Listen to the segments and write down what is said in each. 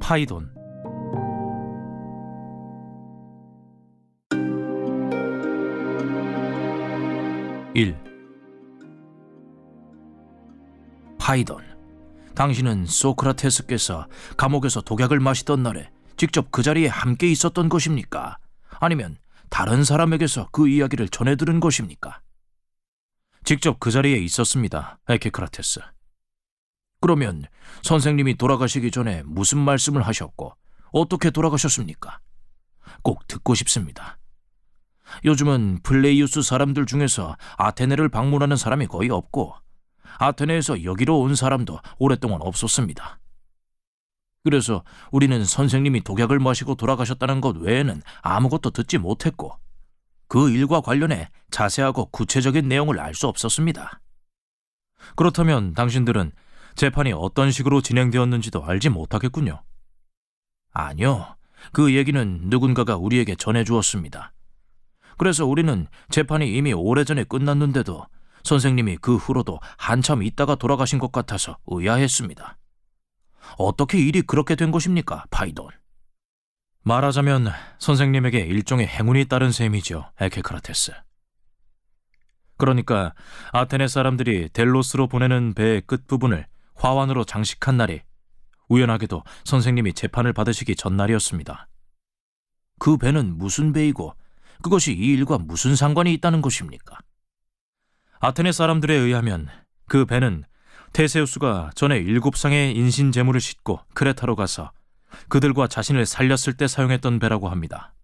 파이돈. 일. 파이돈, 당신은 소크라테스께서 감옥에서 독약을 마시던 날에 직접 그 자리에 함께 있었던 것입니까? 아니면 다른 사람에게서 그 이야기를 전해 들은 것입니까? 직접 그 자리에 있었습니다, 에케크라테스. 그러면 선생님이 돌아가시기 전에 무슨 말씀을 하셨고 어떻게 돌아가셨습니까? 꼭 듣고 싶습니다. 요즘은 플레이우스 사람들 중에서 아테네를 방문하는 사람이 거의 없고 아테네에서 여기로 온 사람도 오랫동안 없었습니다. 그래서 우리는 선생님이 독약을 마시고 돌아가셨다는 것 외에는 아무것도 듣지 못했고 그 일과 관련해 자세하고 구체적인 내용을 알 수 없었습니다. 그렇다면 당신들은 재판이 어떤 식으로 진행되었는지도 알지 못하겠군요. 아니요, 그 얘기는 누군가가 우리에게 전해주었습니다. 그래서 우리는 재판이 이미 오래전에 끝났는데도 선생님이 그 후로도 한참 있다가 돌아가신 것 같아서 의아했습니다. 어떻게 일이 그렇게 된 것입니까, 파이돈? 말하자면 선생님에게 일종의 행운이 따른 셈이죠, 에케크라테스. 그러니까 아테네 사람들이 델로스로 보내는 배의 끝부분을 화환으로 장식한 날이 우연하게도 선생님이 재판을 받으시기 전날이었습니다. 그 배는 무슨 배이고 그것이 이 일과 무슨 상관이 있다는 것입니까? 아테네 사람들에 의하면 그 배는 테세우스가 전에 7쌍의 인신 제물을 싣고 크레타로 가서 그들과 자신을 살렸을 때 사용했던 배라고 합니다.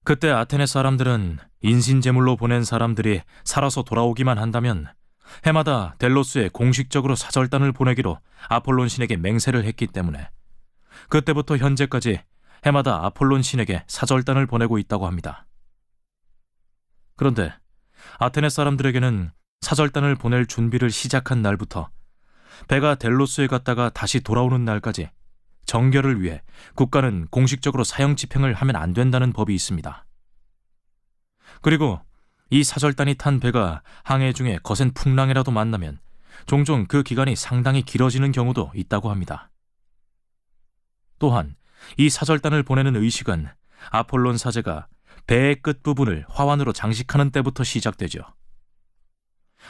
그때 아테네 사람들은 인신 제물로 보낸 사람들이 살아서 돌아오기만 한다면 해마다 델로스에 공식적으로 사절단을 보내기로 아폴론 신에게 맹세를 했기 때문에 그때부터 현재까지 해마다 아폴론 신에게 사절단을 보내고 있다고 합니다. 그런데 아테네 사람들에게는 사절단을 보낼 준비를 시작한 날부터 배가 델로스에 갔다가 다시 돌아오는 날까지 정결을 위해 국가는 공식적으로 사형 집행을 하면 안 된다는 법이 있습니다. 그리고 이 사절단이 탄 배가 항해 중에 거센 풍랑이라도 만나면 종종 그 기간이 상당히 길어지는 경우도 있다고 합니다. 또한 이 사절단을 보내는 의식은 아폴론 사제가 배의 끝부분을 화환으로 장식하는 때부터 시작되죠.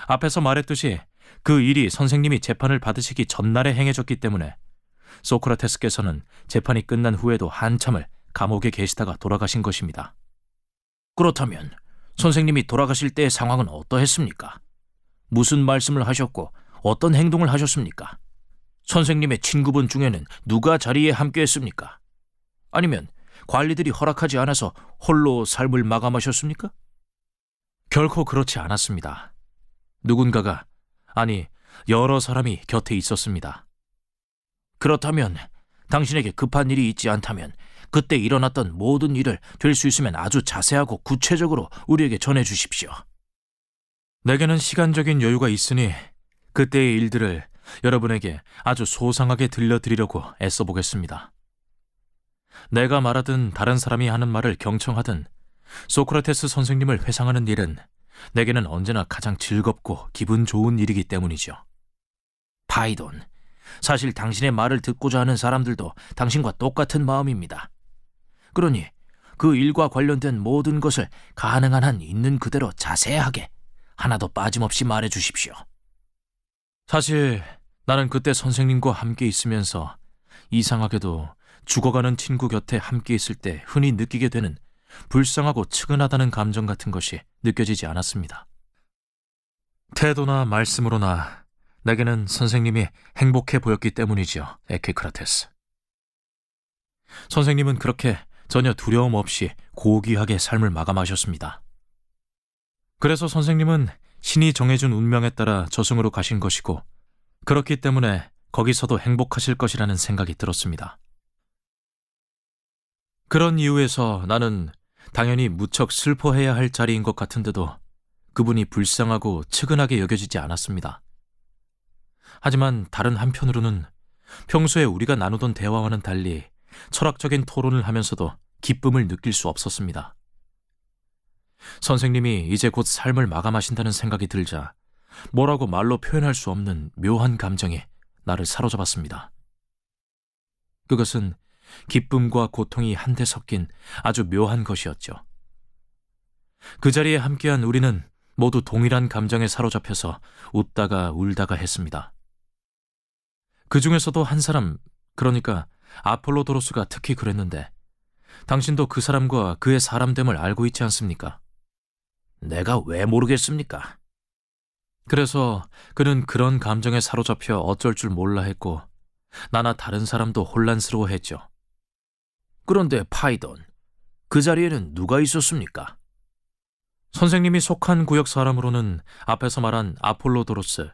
앞에서 말했듯이 그 일이 선생님이 재판을 받으시기 전날에 행해졌기 때문에 소크라테스께서는 재판이 끝난 후에도 한참을 감옥에 계시다가 돌아가신 것입니다. 그렇다면 선생님이 돌아가실 때의 상황은 어떠했습니까? 무슨 말씀을 하셨고 어떤 행동을 하셨습니까? 선생님의 친구분 중에는 누가 자리에 함께했습니까? 아니면 관리들이 허락하지 않아서 홀로 삶을 마감하셨습니까? 결코 그렇지 않았습니다. 누군가가, 아니 여러 사람이 곁에 있었습니다. 그렇다면 당신에게 급한 일이 있지 않다면 그때 일어났던 모든 일을 될 수 있으면 아주 자세하고 구체적으로 우리에게 전해 주십시오. 내게는 시간적인 여유가 있으니 그때의 일들을 여러분에게 아주 소상하게 들려드리려고 애써보겠습니다. 내가 말하든 다른 사람이 하는 말을 경청하든 소크라테스 선생님을 회상하는 일은 내게는 언제나 가장 즐겁고 기분 좋은 일이기 때문이죠. 파이돈, 사실 당신의 말을 듣고자 하는 사람들도 당신과 똑같은 마음입니다. 그러니 그 일과 관련된 모든 것을 가능한 한 있는 그대로 자세하게 하나도 빠짐없이 말해 주십시오. 사실 나는 그때 선생님과 함께 있으면서 이상하게도 죽어가는 친구 곁에 함께 있을 때 흔히 느끼게 되는 불쌍하고 측은하다는 감정 같은 것이 느껴지지 않았습니다. 태도나 말씀으로나 내게는 선생님이 행복해 보였기 때문이죠, 에케크라테스. 선생님은 그렇게 전혀 두려움 없이 고귀하게 삶을 마감하셨습니다. 그래서 선생님은 신이 정해준 운명에 따라 저승으로 가신 것이고 그렇기 때문에 거기서도 행복하실 것이라는 생각이 들었습니다. 그런 이유에서 나는 당연히 무척 슬퍼해야 할 자리인 것 같은데도 그분이 불쌍하고 측은하게 여겨지지 않았습니다. 하지만 다른 한편으로는 평소에 우리가 나누던 대화와는 달리 철학적인 토론을 하면서도 기쁨을 느낄 수 없었습니다. 선생님이 이제 곧 삶을 마감하신다는 생각이 들자 뭐라고 말로 표현할 수 없는 묘한 감정이 나를 사로잡았습니다. 그것은 기쁨과 고통이 한데 섞인 아주 묘한 것이었죠. 그 자리에 함께한 우리는 모두 동일한 감정에 사로잡혀서 웃다가 울다가 했습니다. 그 중에서도 한 사람, 그러니까 아폴로도로스가 특히 그랬는데 당신도 그 사람과 그의 사람됨을 알고 있지 않습니까? 내가 왜 모르겠습니까? 그래서 그는 그런 감정에 사로잡혀 어쩔 줄 몰라 했고 나나 다른 사람도 혼란스러워했죠. 그런데 파이돈, 그 자리에는 누가 있었습니까? 선생님이 속한 구역 사람으로는 앞에서 말한 아폴로도로스,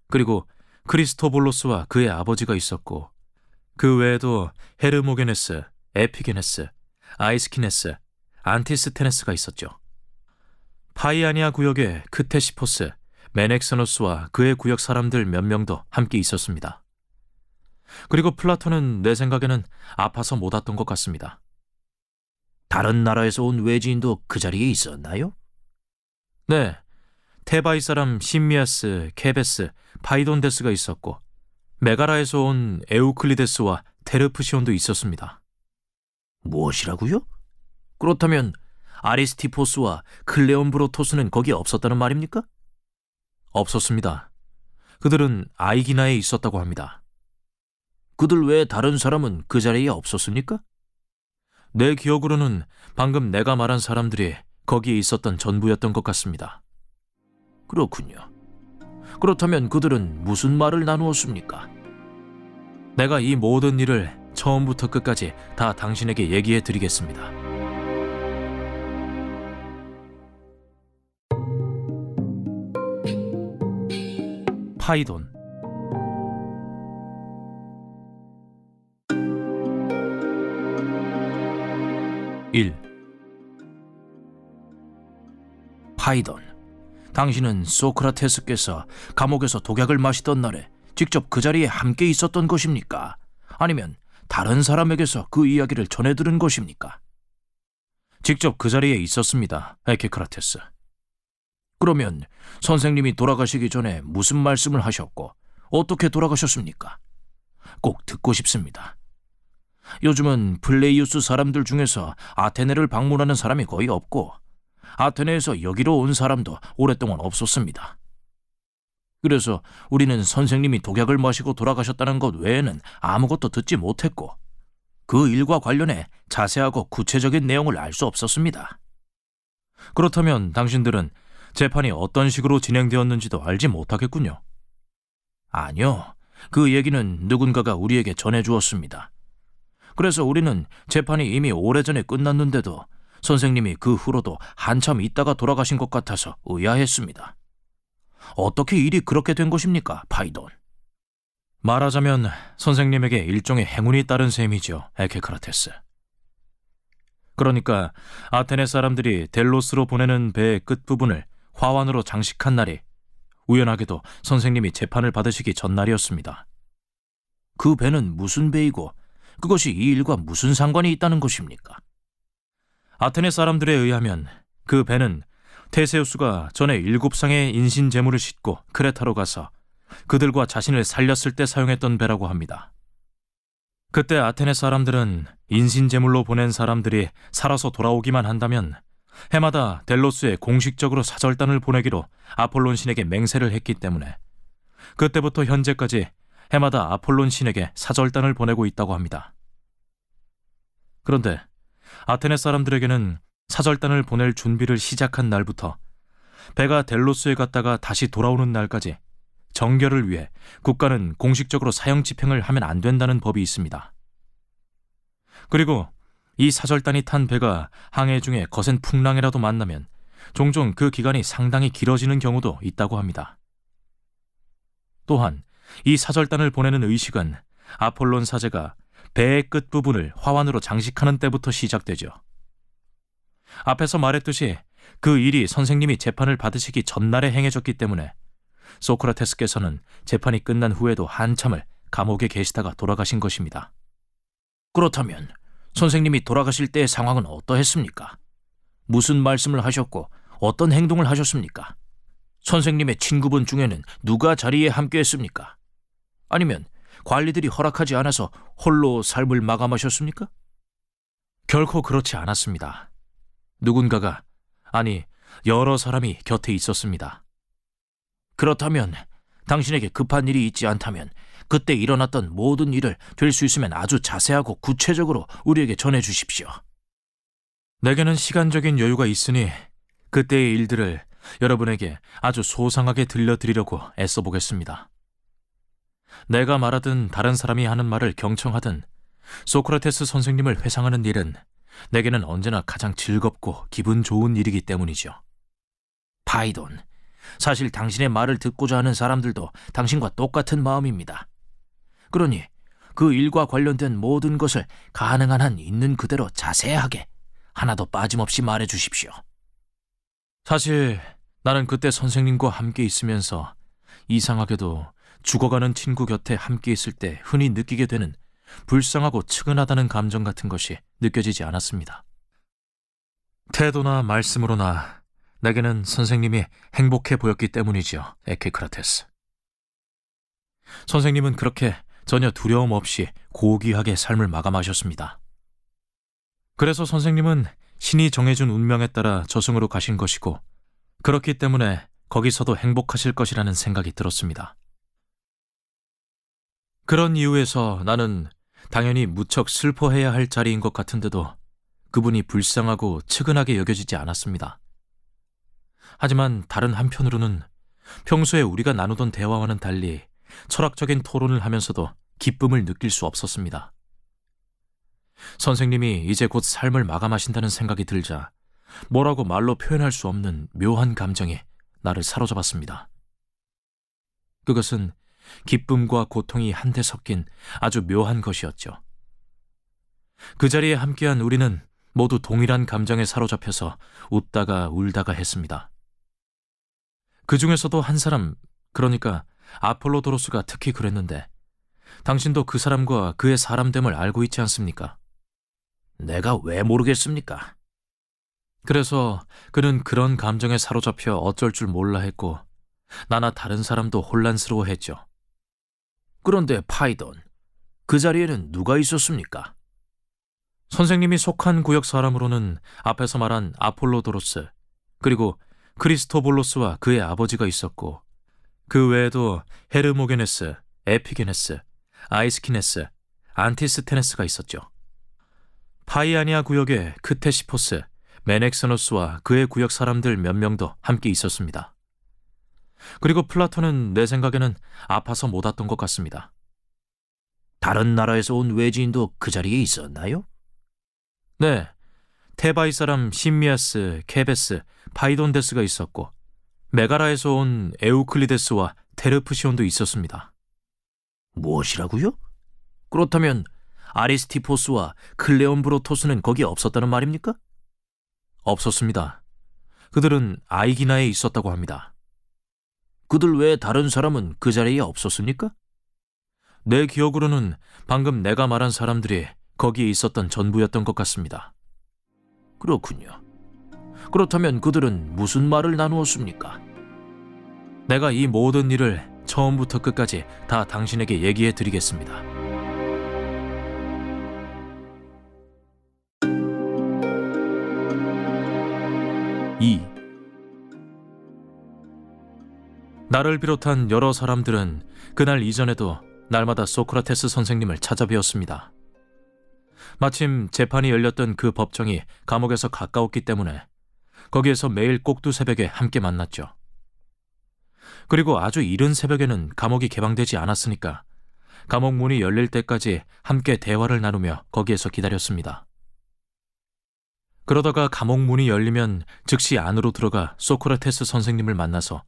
그리고 크리스토볼로스와 그의 아버지가 있었고 그 외에도 헤르모게네스, 에피게네스, 아이스키네스, 안티스테네스가 있었죠. 파이아니아 구역의 크테시포스, 메넥스노스와 그의 구역 사람들 몇 명도 함께 있었습니다. 그리고 플라톤은 내 생각에는 아파서 못 왔던 것 같습니다. 다른 나라에서 온 외지인도 그 자리에 있었나요? 네, 테바이 사람 심미아스, 케베스, 파이돈데스가 있었고 메가라에서 온 에우클리데스와 테르프시온도 있었습니다. 무엇이라고요? 그렇다면 아리스티포스와 클레온브로토스는 거기 없었다는 말입니까? 없었습니다. 그들은 아이기나에 있었다고 합니다. 그들 외에 다른 사람은 그 자리에 없었습니까? 내 기억으로는 방금 내가 말한 사람들이 거기에 있었던 전부였던 것 같습니다. 그렇군요. 그렇다면 그들은 무슨 말을 나누었습니까? 내가 이 모든 일을 처음부터 끝까지 다 당신에게 얘기해 드리겠습니다. 파이돈. 일. 파이돈, 당신은 소크라테스께서 감옥에서 독약을 마시던 날에 직접 그 자리에 함께 있었던 것입니까? 아니면 다른 사람에게서 그 이야기를 전해 들은 것입니까? 직접 그 자리에 있었습니다, 에케크라테스. 그러면 선생님이 돌아가시기 전에 무슨 말씀을 하셨고 어떻게 돌아가셨습니까? 꼭 듣고 싶습니다. 요즘은 플레이우스 사람들 중에서 아테네를 방문하는 사람이 거의 없고 아테네에서 여기로 온 사람도 오랫동안 없었습니다. 그래서 우리는 선생님이 독약을 마시고 돌아가셨다는 것 외에는 아무것도 듣지 못했고 그 일과 관련해 자세하고 구체적인 내용을 알 수 없었습니다. 그렇다면 당신들은 재판이 어떤 식으로 진행되었는지도 알지 못하겠군요. 아니요, 그 얘기는 누군가가 우리에게 전해주었습니다. 그래서 우리는 재판이 이미 오래전에 끝났는데도 선생님이 그 후로도 한참 있다가 돌아가신 것 같아서 의아했습니다. 어떻게 일이 그렇게 된 것입니까, 파이돈? 말하자면 선생님에게 일종의 행운이 따른 셈이죠, 에케크라테스. 그러니까 아테네 사람들이 델로스로 보내는 배의 끝부분을 화환으로 장식한 날이 우연하게도 선생님이 재판을 받으시기 전날이었습니다. 그 배는 무슨 배이고 그것이 이 일과 무슨 상관이 있다는 것입니까? 아테네 사람들에 의하면 그 배는 테세우스가 전에 7상의 인신 제물을 싣고 크레타로 가서 그들과 자신을 살렸을 때 사용했던 배라고 합니다. 그때 아테네 사람들은 인신 제물로 보낸 사람들이 살아서 돌아오기만 한다면 해마다 델로스에 공식적으로 사절단을 보내기로 아폴론 신에게 맹세를 했기 때문에 그때부터 현재까지 해마다 아폴론 신에게 사절단을 보내고 있다고 합니다. 그런데 아테네 사람들에게는 사절단을 보낼 준비를 시작한 날부터 배가 델로스에 갔다가 다시 돌아오는 날까지 정결을 위해 국가는 공식적으로 사형 집행을 하면 안 된다는 법이 있습니다. 그리고 이 사절단이 탄 배가 항해 중에 거센 풍랑이라도 만나면 종종 그 기간이 상당히 길어지는 경우도 있다고 합니다. 또한 이 사절단을 보내는 의식은 아폴론 사제가 배의 끝부분을 화환으로 장식하는 때부터 시작되죠. 앞에서 말했듯이 그 일이 선생님이 재판을 받으시기 전날에 행해졌기 때문에 소크라테스께서는 재판이 끝난 후에도 한참을 감옥에 계시다가 돌아가신 것입니다. 그렇다면 선생님이 돌아가실 때의 상황은 어떠했습니까? 무슨 말씀을 하셨고 어떤 행동을 하셨습니까? 선생님의 친구분 중에는 누가 자리에 함께했습니까? 아니면 관리들이 허락하지 않아서 홀로 삶을 마감하셨습니까? 결코 그렇지 않았습니다. 누군가가, 아니, 여러 사람이 곁에 있었습니다. 그렇다면 당신에게 급한 일이 있지 않다면 그때 일어났던 모든 일을 될 수 있으면 아주 자세하고 구체적으로 우리에게 전해 주십시오. 내게는 시간적인 여유가 있으니 그때의 일들을 여러분에게 아주 소상하게 들려드리려고 애써보겠습니다. 내가 말하든 다른 사람이 하는 말을 경청하든 소크라테스 선생님을 회상하는 일은 내게는 언제나 가장 즐겁고 기분 좋은 일이기 때문이죠. 파이돈, 사실 당신의 말을 듣고자 하는 사람들도 당신과 똑같은 마음입니다. 그러니 그 일과 관련된 모든 것을 가능한 한 있는 그대로 자세하게 하나도 빠짐없이 말해 주십시오. 사실 나는 그때 선생님과 함께 있으면서 이상하게도 죽어가는 친구 곁에 함께 있을 때 흔히 느끼게 되는 불쌍하고 측은하다는 감정 같은 것이 느껴지지 않았습니다. 태도나 말씀으로나 내게는 선생님이 행복해 보였기 때문이지요, 에케크라테스. 선생님은 그렇게 전혀 두려움 없이 고귀하게 삶을 마감하셨습니다. 그래서 선생님은 신이 정해준 운명에 따라 저승으로 가신 것이고, 그렇기 때문에 거기서도 행복하실 것이라는 생각이 들었습니다. 그런 이유에서 나는 당연히 무척 슬퍼해야 할 자리인 것 같은데도 그분이 불쌍하고 측은하게 여겨지지 않았습니다. 하지만 다른 한편으로는 평소에 우리가 나누던 대화와는 달리 철학적인 토론을 하면서도 기쁨을 느낄 수 없었습니다. 선생님이 이제 곧 삶을 마감하신다는 생각이 들자 뭐라고 말로 표현할 수 없는 묘한 감정이 나를 사로잡았습니다. 그것은 기쁨과 고통이 한데 섞인 아주 묘한 것이었죠. 그 자리에 함께한 우리는 모두 동일한 감정에 사로잡혀서 웃다가 울다가 했습니다. 그 중에서도 한 사람, 그러니까 아폴로도로스가 특히 그랬는데 당신도 그 사람과 그의 사람됨을 알고 있지 않습니까? 내가 왜 모르겠습니까? 그래서 그는 그런 감정에 사로잡혀 어쩔 줄 몰라 했고 나나 다른 사람도 혼란스러워했죠. 그런데 파이돈, 그 자리에는 누가 있었습니까? 선생님이 속한 구역 사람으로는 앞에서 말한 아폴로도로스, 그리고 크리스토볼로스와 그의 아버지가 있었고, 그 외에도 헤르모게네스, 에피게네스, 아이스키네스, 안티스테네스가 있었죠. 파이아니아 구역의 크테시포스, 메넥스노스와 그의 구역 사람들 몇 명도 함께 있었습니다. 그리고 플라톤은 내 생각에는 아파서 못 왔던 것 같습니다. 다른 나라에서 온 외지인도 그 자리에 있었나요? 네, 테바이 사람 심미아스, 케베스, 파이돈데스가 있었고 메가라에서 온 에우클리데스와 테르프시온도 있었습니다. 무엇이라고요? 그렇다면 아리스티포스와 클레온브로토스는 거기 없었다는 말입니까? 없었습니다. 그들은 아이기나에 있었다고 합니다. 그들 외에 다른 사람은 그 자리에 없었습니까? 내 기억으로는 방금 내가 말한 사람들이 거기에 있었던 전부였던 것 같습니다. 그렇군요. 그렇다면 그들은 무슨 말을 나누었습니까? 내가 이 모든 일을 처음부터 끝까지 다 당신에게 얘기해 드리겠습니다. 나를 비롯한 여러 사람들은 그날 이전에도 날마다 소크라테스 선생님을 찾아뵈었습니다. 마침 재판이 열렸던 그 법정이 감옥에서 가까웠기 때문에 거기에서 매일 꼭두 새벽에 함께 만났죠. 그리고 아주 이른 새벽에는 감옥이 개방되지 않았으니까 감옥 문이 열릴 때까지 함께 대화를 나누며 거기에서 기다렸습니다. 그러다가 감옥 문이 열리면 즉시 안으로 들어가 소크라테스 선생님을 만나서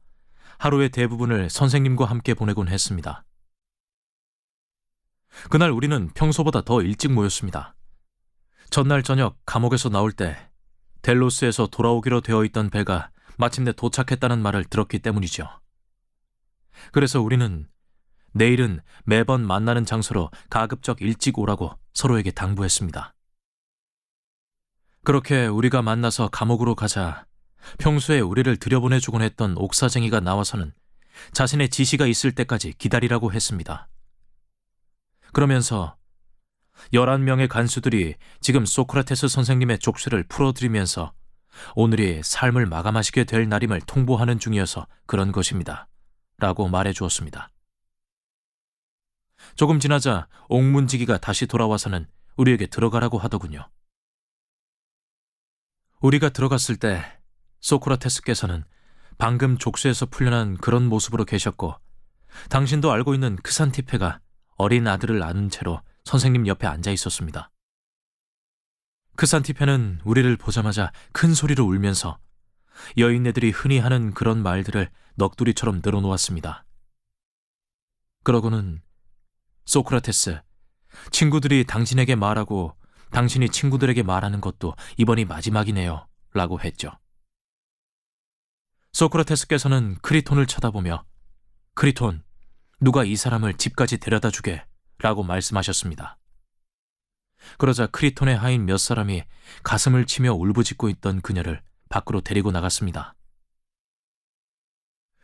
하루의 대부분을 선생님과 함께 보내곤 했습니다. 그날 우리는 평소보다 더 일찍 모였습니다. 전날 저녁 감옥에서 나올 때 델로스에서 돌아오기로 되어 있던 배가 마침내 도착했다는 말을 들었기 때문이죠. 그래서 우리는 내일은 매번 만나는 장소로 가급적 일찍 오라고 서로에게 당부했습니다. 그렇게 우리가 만나서 감옥으로 가자 평소에 우리를 들여보내주곤 했던 옥사쟁이가 나와서는 자신의 지시가 있을 때까지 기다리라고 했습니다. 그러면서 11명의 간수들이 지금 소크라테스 선생님의 족쇄를 풀어드리면서 오늘이 삶을 마감하시게 될 날임을 통보하는 중이어서 그런 것입니다. 라고 말해 주었습니다. 조금 지나자 옥문지기가 다시 돌아와서는 우리에게 들어가라고 하더군요. 우리가 들어갔을 때 소크라테스께서는 방금 족쇄에서 풀려난 그런 모습으로 계셨고, 당신도 알고 있는 크산티페가 어린 아들을 안은 채로 선생님 옆에 앉아 있었습니다. 크산티페는 우리를 보자마자 큰 소리로 울면서 여인네들이 흔히 하는 그런 말들을 넋두리처럼 늘어놓았습니다. 그러고는 소크라테스, 친구들이 당신에게 말하고 당신이 친구들에게 말하는 것도 이번이 마지막이네요. 라고 했죠. 소크라테스께서는 크리톤을 쳐다보며 크리톤, 누가 이 사람을 집까지 데려다 주게 라고 말씀하셨습니다. 그러자 크리톤의 하인 몇 사람이 가슴을 치며 울부짖고 있던 그녀를 밖으로 데리고 나갔습니다.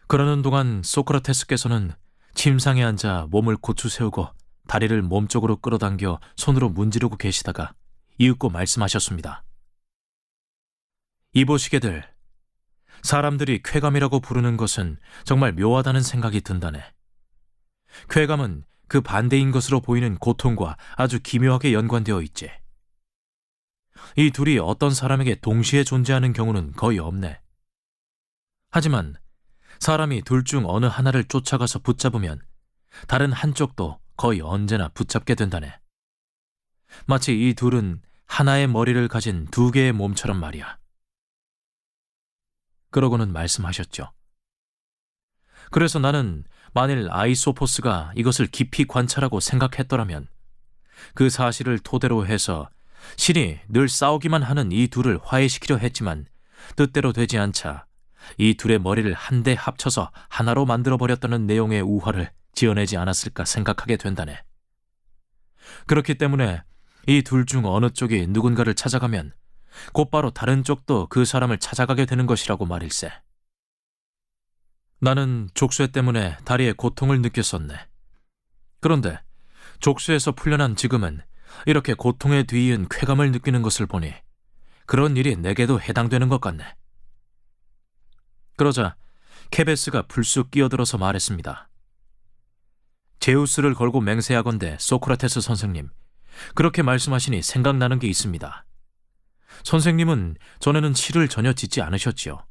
그러는 동안 소크라테스께서는 침상에 앉아 몸을 고추 세우고 다리를 몸쪽으로 끌어당겨 손으로 문지르고 계시다가 이윽고 말씀하셨습니다. 이보시게들, 사람들이 쾌감이라고 부르는 것은 정말 묘하다는 생각이 든다네. 쾌감은 그 반대인 것으로 보이는 고통과 아주 기묘하게 연관되어 있지. 이 둘이 어떤 사람에게 동시에 존재하는 경우는 거의 없네. 하지만 사람이 둘 중 어느 하나를 쫓아가서 붙잡으면 다른 한쪽도 거의 언제나 붙잡게 된다네. 마치 이 둘은 하나의 머리를 가진 두 개의 몸처럼 말이야. 그러고는 말씀하셨죠. 그래서 나는 만일 아이소포스가 이것을 깊이 관찰하고 생각했더라면 그 사실을 토대로 해서 신이 늘 싸우기만 하는 이 둘을 화해시키려 했지만 뜻대로 되지 않자 이 둘의 머리를 한데 합쳐서 하나로 만들어버렸다는 내용의 우화를 지어내지 않았을까 생각하게 된다네. 그렇기 때문에 이 둘 중 어느 쪽이 누군가를 찾아가면 곧바로 다른 쪽도 그 사람을 찾아가게 되는 것이라고 말일세. 나는 족쇄 때문에 다리에 고통을 느꼈었네. 그런데 족쇄에서 풀려난 지금은 이렇게 고통에 뒤이은 쾌감을 느끼는 것을 보니 그런 일이 내게도 해당되는 것 같네. 그러자 케베스가 불쑥 끼어들어서 말했습니다. 제우스를 걸고 맹세하건대 소크라테스 선생님, 그렇게 말씀하시니 생각나는 게 있습니다. 선생님은 전에는 시를 전혀 짓지 않으셨지요.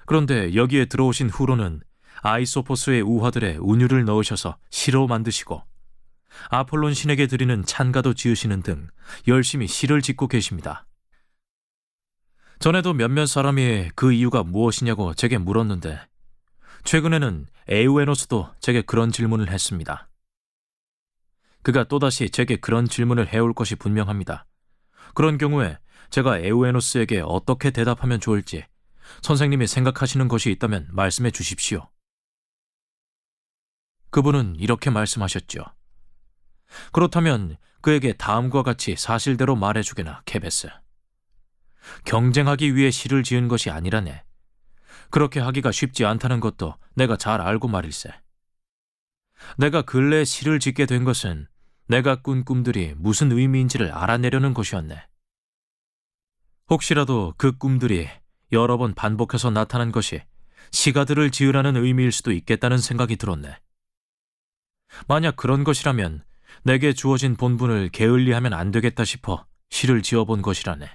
그런데 여기에 들어오신 후로는 아이소포스의 우화들에 운율을 넣으셔서 시로 만드시고 아폴론 신에게 드리는 찬가도 지으시는 등 열심히 시를 짓고 계십니다. 전에도 몇몇 사람이 그 이유가 무엇이냐고 제게 물었는데 최근에는 에우에노스도 제게 그런 질문을 했습니다. 그가 또다시 제게 그런 질문을 해올 것이 분명합니다. 그런 경우에 제가 에우에노스에게 어떻게 대답하면 좋을지 선생님이 생각하시는 것이 있다면 말씀해 주십시오. 그분은 이렇게 말씀하셨죠. 그렇다면 그에게 다음과 같이 사실대로 말해주게나, 케베스. 경쟁하기 위해 시를 지은 것이 아니라네. 그렇게 하기가 쉽지 않다는 것도 내가 잘 알고 말일세. 내가 근래에 시를 짓게 된 것은 내가 꾼 꿈들이 무슨 의미인지를 알아내려는 것이었네. 혹시라도 그 꿈들이 여러 번 반복해서 나타난 것이 시가들을 지으라는 의미일 수도 있겠다는 생각이 들었네. 만약 그런 것이라면 내게 주어진 본분을 게을리하면 안 되겠다 싶어 시를 지어본 것이라네.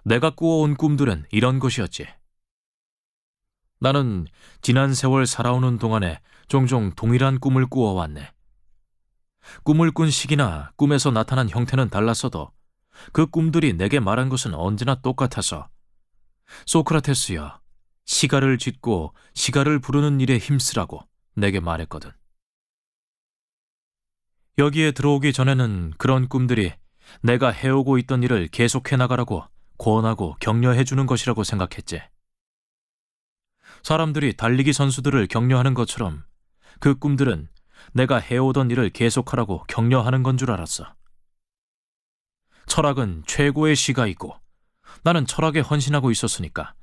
내가 꾸어온 꿈들은 이런 것이었지. 나는 지난 세월 살아오는 동안에 종종 동일한 꿈을 꾸어왔네. 꿈을 꾼 시기나 꿈에서 나타난 형태는 달랐어도 그 꿈들이 내게 말한 것은 언제나 똑같아서 소크라테스야, 시가를 짓고 시가를 부르는 일에 힘쓰라고 내게 말했거든. 여기에 들어오기 전에는 그런 꿈들이 내가 해오고 있던 일을 계속해 나가라고 권하고 격려해 주는 것이라고 생각했지. 사람들이 달리기 선수들을 격려하는 것처럼 그 꿈들은 내가 해오던 일을 계속하라고 격려하는 건 줄 알았어. 철학은 최고의 시가 있고 나는 철학에 헌신하고 있었으니까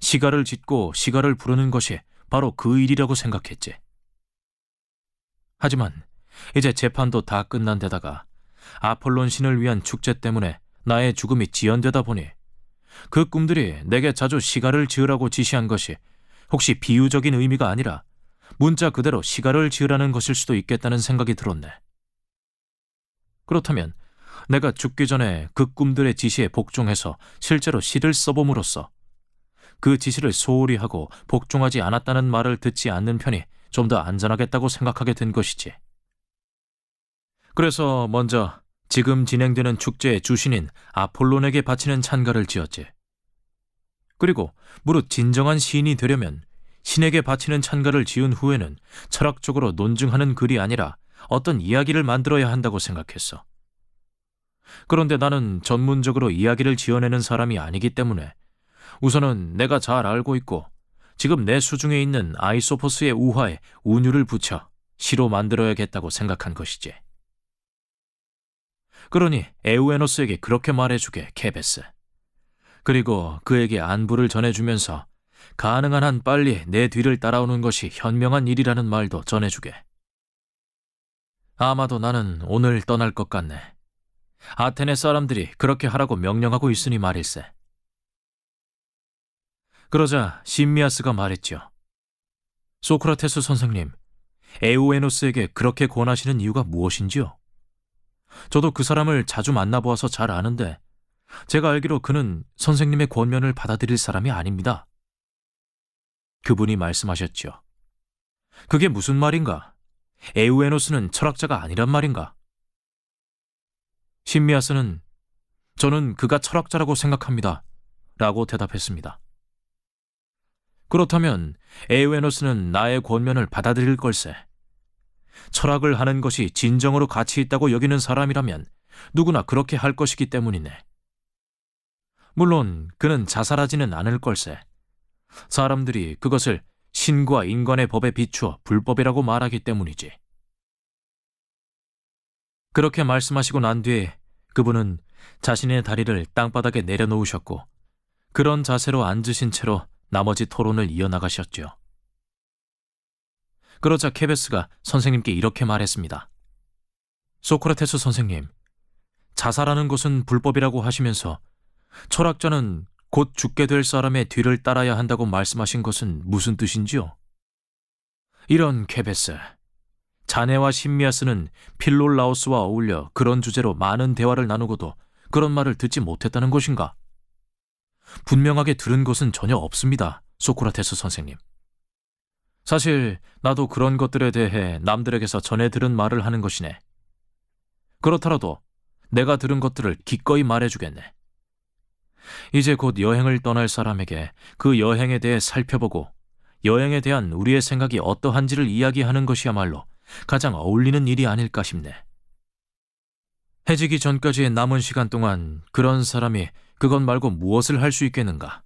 시가를 짓고 시가를 부르는 것이 바로 그 일이라고 생각했지. 하지만 이제 재판도 다 끝난 데다가 아폴론 신을 위한 축제 때문에 나의 죽음이 지연되다 보니 그 꿈들이 내게 자주 시가를 지으라고 지시한 것이 혹시 비유적인 의미가 아니라 문자 그대로 시가를 지으라는 것일 수도 있겠다는 생각이 들었네. 그렇다면 내가 죽기 전에 그 꿈들의 지시에 복종해서 실제로 시를 써봄으로써 그 지시를 소홀히 하고 복종하지 않았다는 말을 듣지 않는 편이 좀 더 안전하겠다고 생각하게 된 것이지. 그래서 먼저 지금 진행되는 축제의 주신인 아폴론에게 바치는 찬가를 지었지. 그리고 무릇 진정한 시인이 되려면 신에게 바치는 찬가를 지은 후에는 철학적으로 논증하는 글이 아니라 어떤 이야기를 만들어야 한다고 생각했어. 그런데 나는 전문적으로 이야기를 지어내는 사람이 아니기 때문에 우선은 내가 잘 알고 있고 지금 내 수중에 있는 아이소포스의 우화에 운율을 붙여 시로 만들어야겠다고 생각한 것이지. 그러니 에우에노스에게 그렇게 말해주게, 케베스. 그리고 그에게 안부를 전해주면서 가능한 한 빨리 내 뒤를 따라오는 것이 현명한 일이라는 말도 전해주게. 아마도 나는 오늘 떠날 것 같네. 아테네 사람들이 그렇게 하라고 명령하고 있으니 말일세. 그러자 심미아스가 말했죠. 소크라테스 선생님, 에우에노스에게 그렇게 권하시는 이유가 무엇인지요? 저도 그 사람을 자주 만나보아서 잘 아는데 제가 알기로 그는 선생님의 권면을 받아들일 사람이 아닙니다. 그분이 말씀하셨죠. 그게 무슨 말인가? 에우에노스는 철학자가 아니란 말인가? 심미아스는 저는 그가 철학자라고 생각합니다. 라고 대답했습니다. 그렇다면 에우에노스는 나의 권면을 받아들일 걸세. 철학을 하는 것이 진정으로 가치 있다고 여기는 사람이라면 누구나 그렇게 할 것이기 때문이네. 물론 그는 자살하지는 않을 걸세. 사람들이 그것을 신과 인간의 법에 비추어 불법이라고 말하기 때문이지. 그렇게 말씀하시고 난 뒤에 그분은 자신의 다리를 땅바닥에 내려놓으셨고 그런 자세로 앉으신 채로 나머지 토론을 이어나가셨죠. 그러자 케베스가 선생님께 이렇게 말했습니다. 소크라테스 선생님, 자살하는 것은 불법이라고 하시면서 철학자는 곧 죽게 될 사람의 뒤를 따라야 한다고 말씀하신 것은 무슨 뜻인지요? 이런 케베스, 자네와 심미아스는 필롤라오스와 어울려 그런 주제로 많은 대화를 나누고도 그런 말을 듣지 못했다는 것인가? 분명하게 들은 것은 전혀 없습니다, 소크라테스 선생님. 사실 나도 그런 것들에 대해 남들에게서 전해 들은 말을 하는 것이네. 그렇더라도 내가 들은 것들을 기꺼이 말해주겠네. 이제 곧 여행을 떠날 사람에게 그 여행에 대해 살펴보고 여행에 대한 우리의 생각이 어떠한지를 이야기하는 것이야말로 가장 어울리는 일이 아닐까 싶네. 해지기 전까지의 남은 시간 동안 그런 사람이 그것 말고 무엇을 할 수 있겠는가?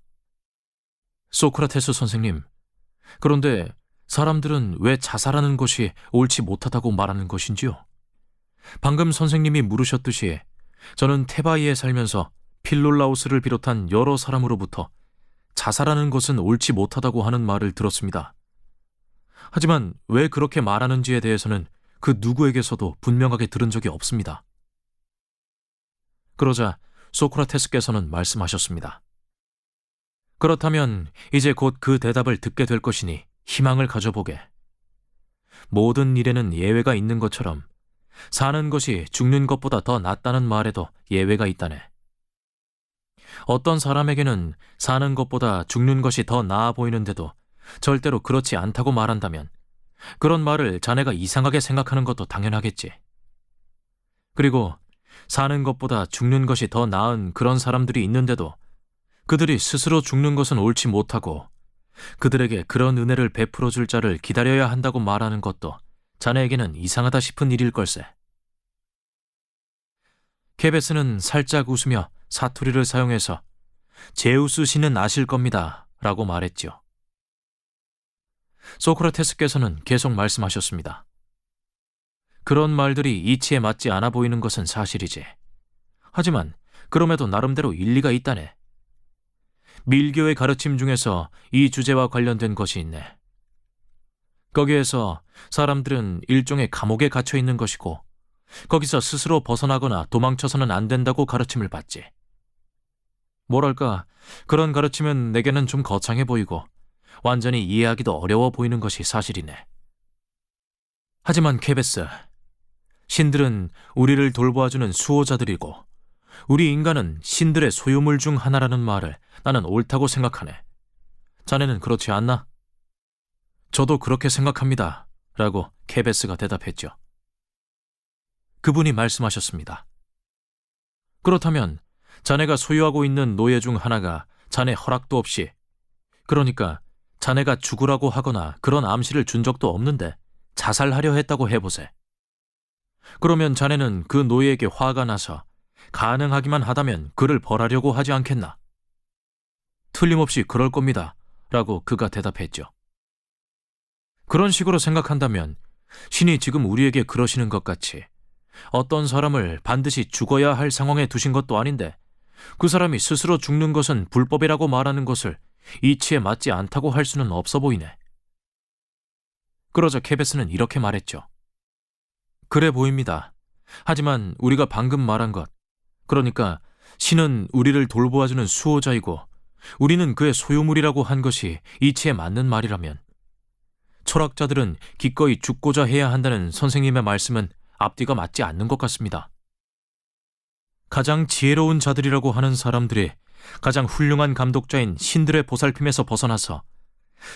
소크라테스 선생님, 그런데 사람들은 왜 자살하는 것이 옳지 못하다고 말하는 것인지요? 방금 선생님이 물으셨듯이 저는 테바이에 살면서 필롤라우스를 비롯한 여러 사람으로부터 자살하는 것은 옳지 못하다고 하는 말을 들었습니다. 하지만 왜 그렇게 말하는지에 대해서는 그 누구에게서도 분명하게 들은 적이 없습니다. 그러자 소크라테스께서는 말씀하셨습니다. 그렇다면 이제 곧 그 대답을 듣게 될 것이니 희망을 가져보게. 모든 일에는 예외가 있는 것처럼 사는 것이 죽는 것보다 더 낫다는 말에도 예외가 있다네. 어떤 사람에게는 사는 것보다 죽는 것이 더 나아 보이는데도 절대로 그렇지 않다고 말한다면 그런 말을 자네가 이상하게 생각하는 것도 당연하겠지. 그리고 사는 것보다 죽는 것이 더 나은 그런 사람들이 있는데도 그들이 스스로 죽는 것은 옳지 못하고 그들에게 그런 은혜를 베풀어 줄 자를 기다려야 한다고 말하는 것도 자네에게는 이상하다 싶은 일일 걸세. 케베스는 살짝 웃으며 사투리를 사용해서 제우스 씨는 아실 겁니다 라고 말했죠. 소크라테스께서는 계속 말씀하셨습니다. 그런 말들이 이치에 맞지 않아 보이는 것은 사실이지. 하지만 그럼에도 나름대로 일리가 있다네. 밀교의 가르침 중에서 이 주제와 관련된 것이 있네. 거기에서 사람들은 일종의 감옥에 갇혀 있는 것이고 거기서 스스로 벗어나거나 도망쳐서는 안 된다고 가르침을 받지. 뭐랄까, 그런 가르침은 내게는 좀 거창해 보이고 완전히 이해하기도 어려워 보이는 것이 사실이네. 하지만 케베스, 신들은 우리를 돌보아주는 수호자들이고 우리 인간은 신들의 소유물 중 하나라는 말을 나는 옳다고 생각하네. 자네는 그렇지 않나? 저도 그렇게 생각합니다. 라고 케베스가 대답했죠. 그분이 말씀하셨습니다. 그렇다면 자네가 소유하고 있는 노예 중 하나가 자네 허락도 없이, 그러니까 자네가 죽으라고 하거나 그런 암시를 준 적도 없는데 자살하려 했다고 해보세. 그러면 자네는 그 노예에게 화가 나서 가능하기만 하다면 그를 벌하려고 하지 않겠나? 틀림없이 그럴 겁니다. 라고 그가 대답했죠. 그런 식으로 생각한다면 신이 지금 우리에게 그러시는 것 같이 어떤 사람을 반드시 죽어야 할 상황에 두신 것도 아닌데 그 사람이 스스로 죽는 것은 불법이라고 말하는 것을 이치에 맞지 않다고 할 수는 없어 보이네. 그러자 케베스는 이렇게 말했죠. 그래 보입니다. 하지만 우리가 방금 말한 것, 그러니까 신은 우리를 돌보아주는 수호자이고 우리는 그의 소유물이라고 한 것이 이치에 맞는 말이라면 철학자들은 기꺼이 죽고자 해야 한다는 선생님의 말씀은 앞뒤가 맞지 않는 것 같습니다. 가장 지혜로운 자들이라고 하는 사람들이 가장 훌륭한 감독자인 신들의 보살핌에서 벗어나서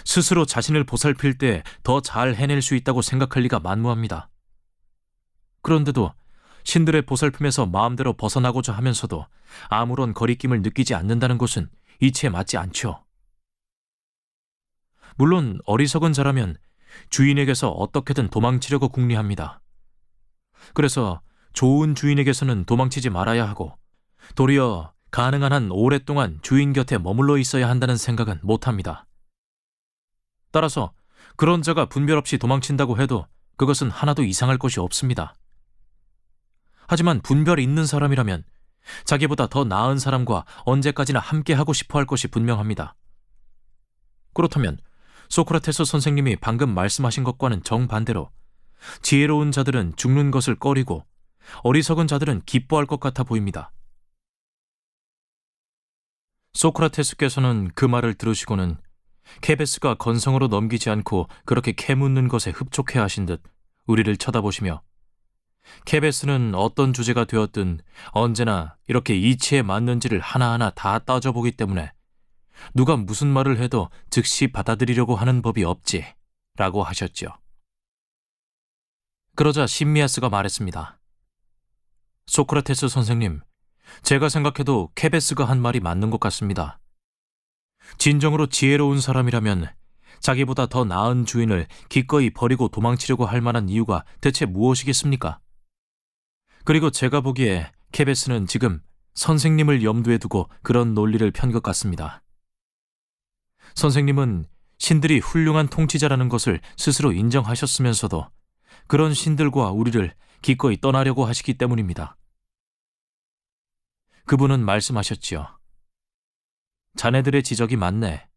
스스로 자신을 보살필 때 더 잘 해낼 수 있다고 생각할 리가 만무합니다. 그런데도 신들의 보살핌에서 마음대로 벗어나고자 하면서도 아무런 거리낌을 느끼지 않는다는 것은 이치에 맞지 않죠. 물론 어리석은 자라면 주인에게서 어떻게든 도망치려고 궁리합니다. 그래서 좋은 주인에게서는 도망치지 말아야 하고 도리어 가능한 한 오랫동안 주인 곁에 머물러 있어야 한다는 생각은 못합니다. 따라서 그런 자가 분별 없이 도망친다고 해도 그것은 하나도 이상할 것이 없습니다. 하지만 분별 있는 사람이라면 자기보다 더 나은 사람과 언제까지나 함께하고 싶어 할 것이 분명합니다. 그렇다면 소크라테스 선생님이 방금 말씀하신 것과는 정반대로 지혜로운 자들은 죽는 것을 꺼리고 어리석은 자들은 기뻐할 것 같아 보입니다. 소크라테스께서는 그 말을 들으시고는 케베스가 건성으로 넘기지 않고 그렇게 캐묻는 것에 흡족해 하신 듯 우리를 쳐다보시며 케베스는 어떤 주제가 되었든 언제나 이렇게 이치에 맞는지를 하나하나 다 따져보기 때문에 누가 무슨 말을 해도 즉시 받아들이려고 하는 법이 없지 라고 하셨죠. 그러자 심미아스가 말했습니다. 소크라테스 선생님, 제가 생각해도 케베스가 한 말이 맞는 것 같습니다. 진정으로 지혜로운 사람이라면 자기보다 더 나은 주인을 기꺼이 버리고 도망치려고 할 만한 이유가 대체 무엇이겠습니까? 그리고 제가 보기에 케베스는 지금 선생님을 염두에 두고 그런 논리를 편 것 같습니다. 선생님은 신들이 훌륭한 통치자라는 것을 스스로 인정하셨으면서도 그런 신들과 우리를 기꺼이 떠나려고 하시기 때문입니다. 그분은 말씀하셨지요. 자네들의 지적이 맞네.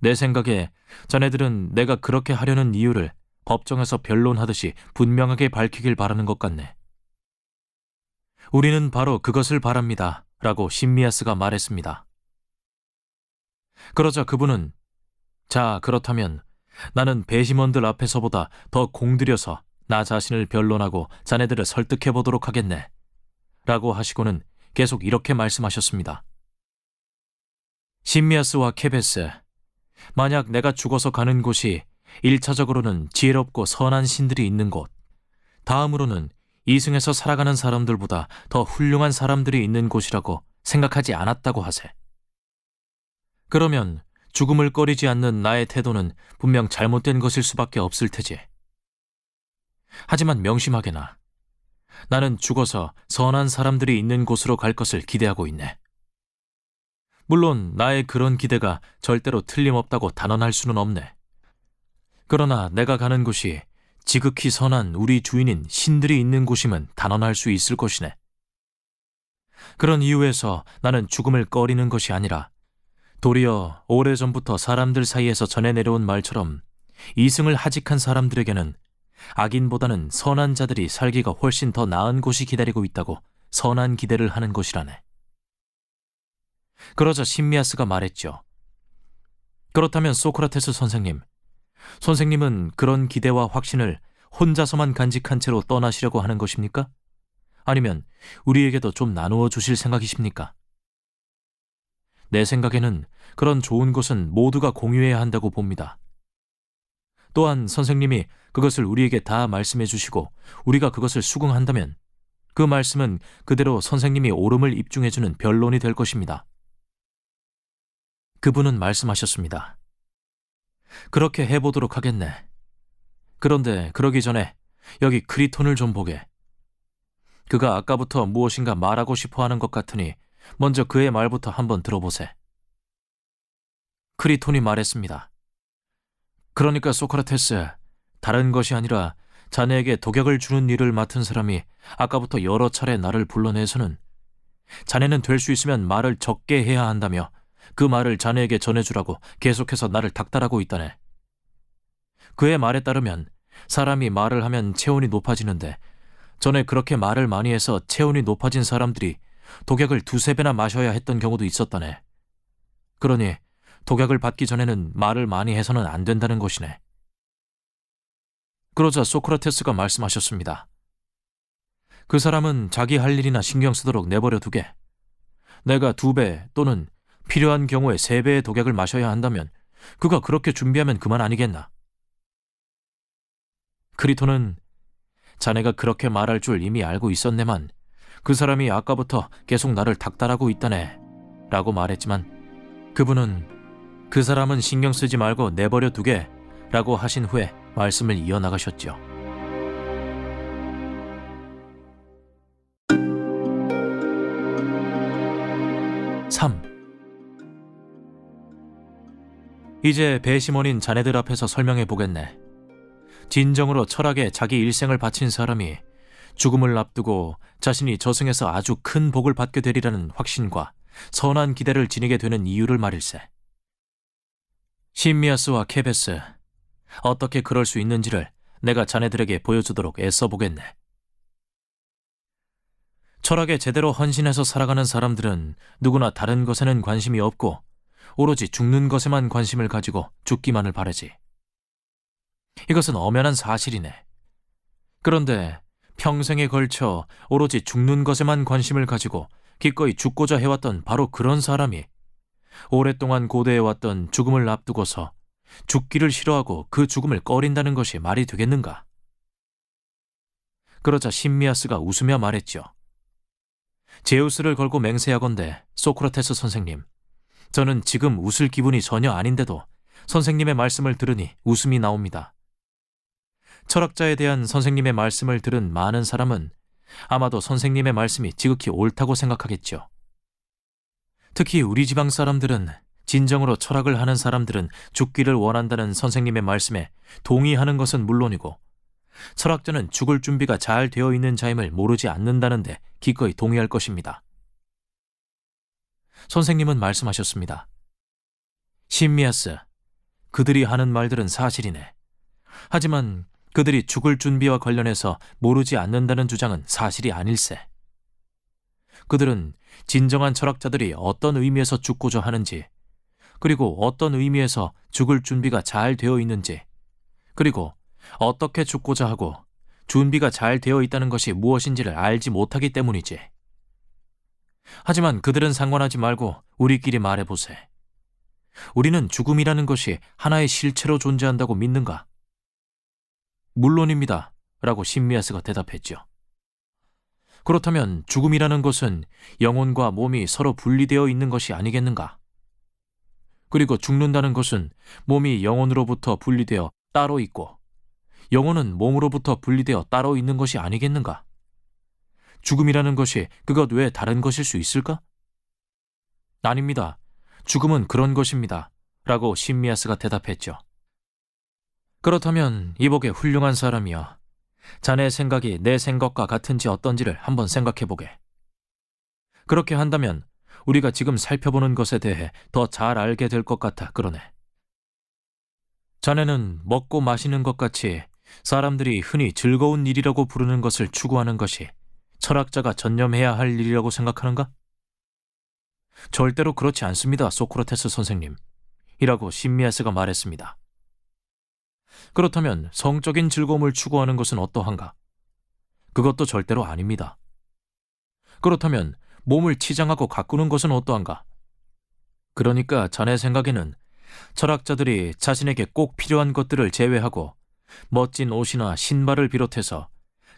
내 생각에 자네들은 내가 그렇게 하려는 이유를 법정에서 변론하듯이 분명하게 밝히길 바라는 것 같네. 우리는 바로 그것을 바랍니다. 라고 심미아스가 말했습니다. 그러자 그분은 자, 그렇다면 나는 배심원들 앞에서보다 더 공들여서 나 자신을 변론하고 자네들을 설득해보도록 하겠네. 라고 하시고는 계속 이렇게 말씀하셨습니다. 심미아스와 케베스, 만약 내가 죽어서 가는 곳이 1차적으로는 지혜롭고 선한 신들이 있는 곳, 다음으로는 이승에서 살아가는 사람들보다 더 훌륭한 사람들이 있는 곳이라고 생각하지 않았다고 하세. 그러면 죽음을 꺼리지 않는 나의 태도는 분명 잘못된 것일 수밖에 없을 테지. 하지만 명심하게나, 나는 죽어서 선한 사람들이 있는 곳으로 갈 것을 기대하고 있네. 물론 나의 그런 기대가 절대로 틀림없다고 단언할 수는 없네. 그러나 내가 가는 곳이 지극히 선한 우리 주인인 신들이 있는 곳임은 단언할 수 있을 것이네. 그런 이유에서 나는 죽음을 꺼리는 것이 아니라 도리어 오래전부터 사람들 사이에서 전해 내려온 말처럼 이승을 하직한 사람들에게는 악인보다는 선한 자들이 살기가 훨씬 더 나은 곳이 기다리고 있다고 선한 기대를 하는 것이라네. 그러자 신미아스가 말했죠. 그렇다면 소크라테스 선생님은 그런 기대와 확신을 혼자서만 간직한 채로 떠나시려고 하는 것입니까? 아니면 우리에게도 좀 나누어 주실 생각이십니까? 내 생각에는 그런 좋은 것은 모두가 공유해야 한다고 봅니다. 또한 선생님이 그것을 우리에게 다 말씀해 주시고 우리가 그것을 수긍한다면 그 말씀은 그대로 선생님이 옳음을 입증해주는 변론이 될 것입니다. 그분은 말씀하셨습니다. 그렇게 해보도록 하겠네. 그런데 그러기 전에 여기 크리톤을 좀 보게. 그가 아까부터 무엇인가 말하고 싶어 하는 것 같으니 먼저 그의 말부터 한번 들어보세. 크리톤이 말했습니다. 그러니까 소크라테스, 다른 것이 아니라 자네에게 독약을 주는 일을 맡은 사람이 아까부터 여러 차례 나를 불러내서는 자네는 될 수 있으면 말을 적게 해야 한다며 그 말을 자네에게 전해주라고 계속해서 나를 닥달하고 있다네. 그의 말에 따르면 사람이 말을 하면 체온이 높아지는데 전에 그렇게 말을 많이 해서 체온이 높아진 사람들이 독약을 2-3배나 마셔야 했던 경우도 있었다네. 그러니 독약을 받기 전에는 말을 많이 해서는 안 된다는 것이네. 그러자 소크라테스가 말씀하셨습니다. 그 사람은 자기 할 일이나 신경 쓰도록 내버려 두게. 내가 2배 또는 필요한 경우에 3배의 독약을 마셔야 한다면 그가 그렇게 준비하면 그만 아니겠나. 크리톤은 자네가 그렇게 말할 줄 이미 알고 있었네만 그 사람이 아까부터 계속 나를 닥달하고 있다네 라고 말했지만 그분은 그 사람은 신경 쓰지 말고 내버려 두게 라고 하신 후에 말씀을 이어나가셨죠. 이제 배심원인 자네들 앞에서 설명해 보겠네. 진정으로 철학에 자기 일생을 바친 사람이 죽음을 앞두고 자신이 저승에서 아주 큰 복을 받게 되리라는 확신과 선한 기대를 지니게 되는 이유를 말일세. 신미아스와 케베스, 어떻게 그럴 수 있는지를 내가 자네들에게 보여주도록 애써보겠네. 철학에 제대로 헌신해서 살아가는 사람들은 누구나 다른 것에는 관심이 없고 오로지 죽는 것에만 관심을 가지고 죽기만을 바라지. 이것은 엄연한 사실이네. 그런데 평생에 걸쳐 오로지 죽는 것에만 관심을 가지고 기꺼이 죽고자 해왔던 바로 그런 사람이 오랫동안 고대해왔던 죽음을 앞두고서 죽기를 싫어하고 그 죽음을 꺼린다는 것이 말이 되겠는가? 그러자 신미아스가 웃으며 말했죠. 제우스를 걸고 맹세하건대 소크라테스 선생님, 저는 지금 웃을 기분이 전혀 아닌데도 선생님의 말씀을 들으니 웃음이 나옵니다. 철학자에 대한 선생님의 말씀을 들은 많은 사람은 아마도 선생님의 말씀이 지극히 옳다고 생각하겠죠. 특히 우리 지방 사람들은, 진정으로 철학을 하는 사람들은 죽기를 원한다는 선생님의 말씀에 동의하는 것은 물론이고 철학자는 죽을 준비가 잘 되어 있는 자임을 모르지 않는다는데 기꺼이 동의할 것입니다. 선생님은 말씀하셨습니다. 신미아스, 그들이 하는 말들은 사실이네. 하지만 그들이 죽을 준비와 관련해서 모르지 않는다는 주장은 사실이 아닐세. 그들은 진정한 철학자들이 어떤 의미에서 죽고자 하는지, 그리고 어떤 의미에서 죽을 준비가 잘 되어 있는지, 그리고 어떻게 죽고자 하고 준비가 잘 되어 있다는 것이 무엇인지를 알지 못하기 때문이지. 하지만 그들은 상관하지 말고 우리끼리 말해보세. 우리는 죽음이라는 것이 하나의 실체로 존재한다고 믿는가? 물론입니다. 라고 신미아스가 대답했죠. 그렇다면 죽음이라는 것은 영혼과 몸이 서로 분리되어 있는 것이 아니겠는가? 그리고 죽는다는 것은 몸이 영혼으로부터 분리되어 따로 있고 영혼은 몸으로부터 분리되어 따로 있는 것이 아니겠는가? 죽음이라는 것이 그것 외에 다른 것일 수 있을까? 아닙니다. 죽음은 그런 것입니다. 라고 신미아스가 대답했죠. 그렇다면 이복의 훌륭한 사람이여, 자네의 생각이 내 생각과 같은지 어떤지를 한번 생각해보게. 그렇게 한다면 우리가 지금 살펴보는 것에 대해 더 잘 알게 될 것 같아 그러네. 자네는 먹고 마시는 것 같이 사람들이 흔히 즐거운 일이라고 부르는 것을 추구하는 것이 철학자가 전념해야 할 일이라고 생각하는가? 절대로 그렇지 않습니다, 소크라테스 선생님. 이라고 심미아스가 말했습니다. 그렇다면 성적인 즐거움을 추구하는 것은 어떠한가? 그것도 절대로 아닙니다. 그렇다면 몸을 치장하고 가꾸는 것은 어떠한가? 그러니까 자네 생각에는 철학자들이 자신에게 꼭 필요한 것들을 제외하고 멋진 옷이나 신발을 비롯해서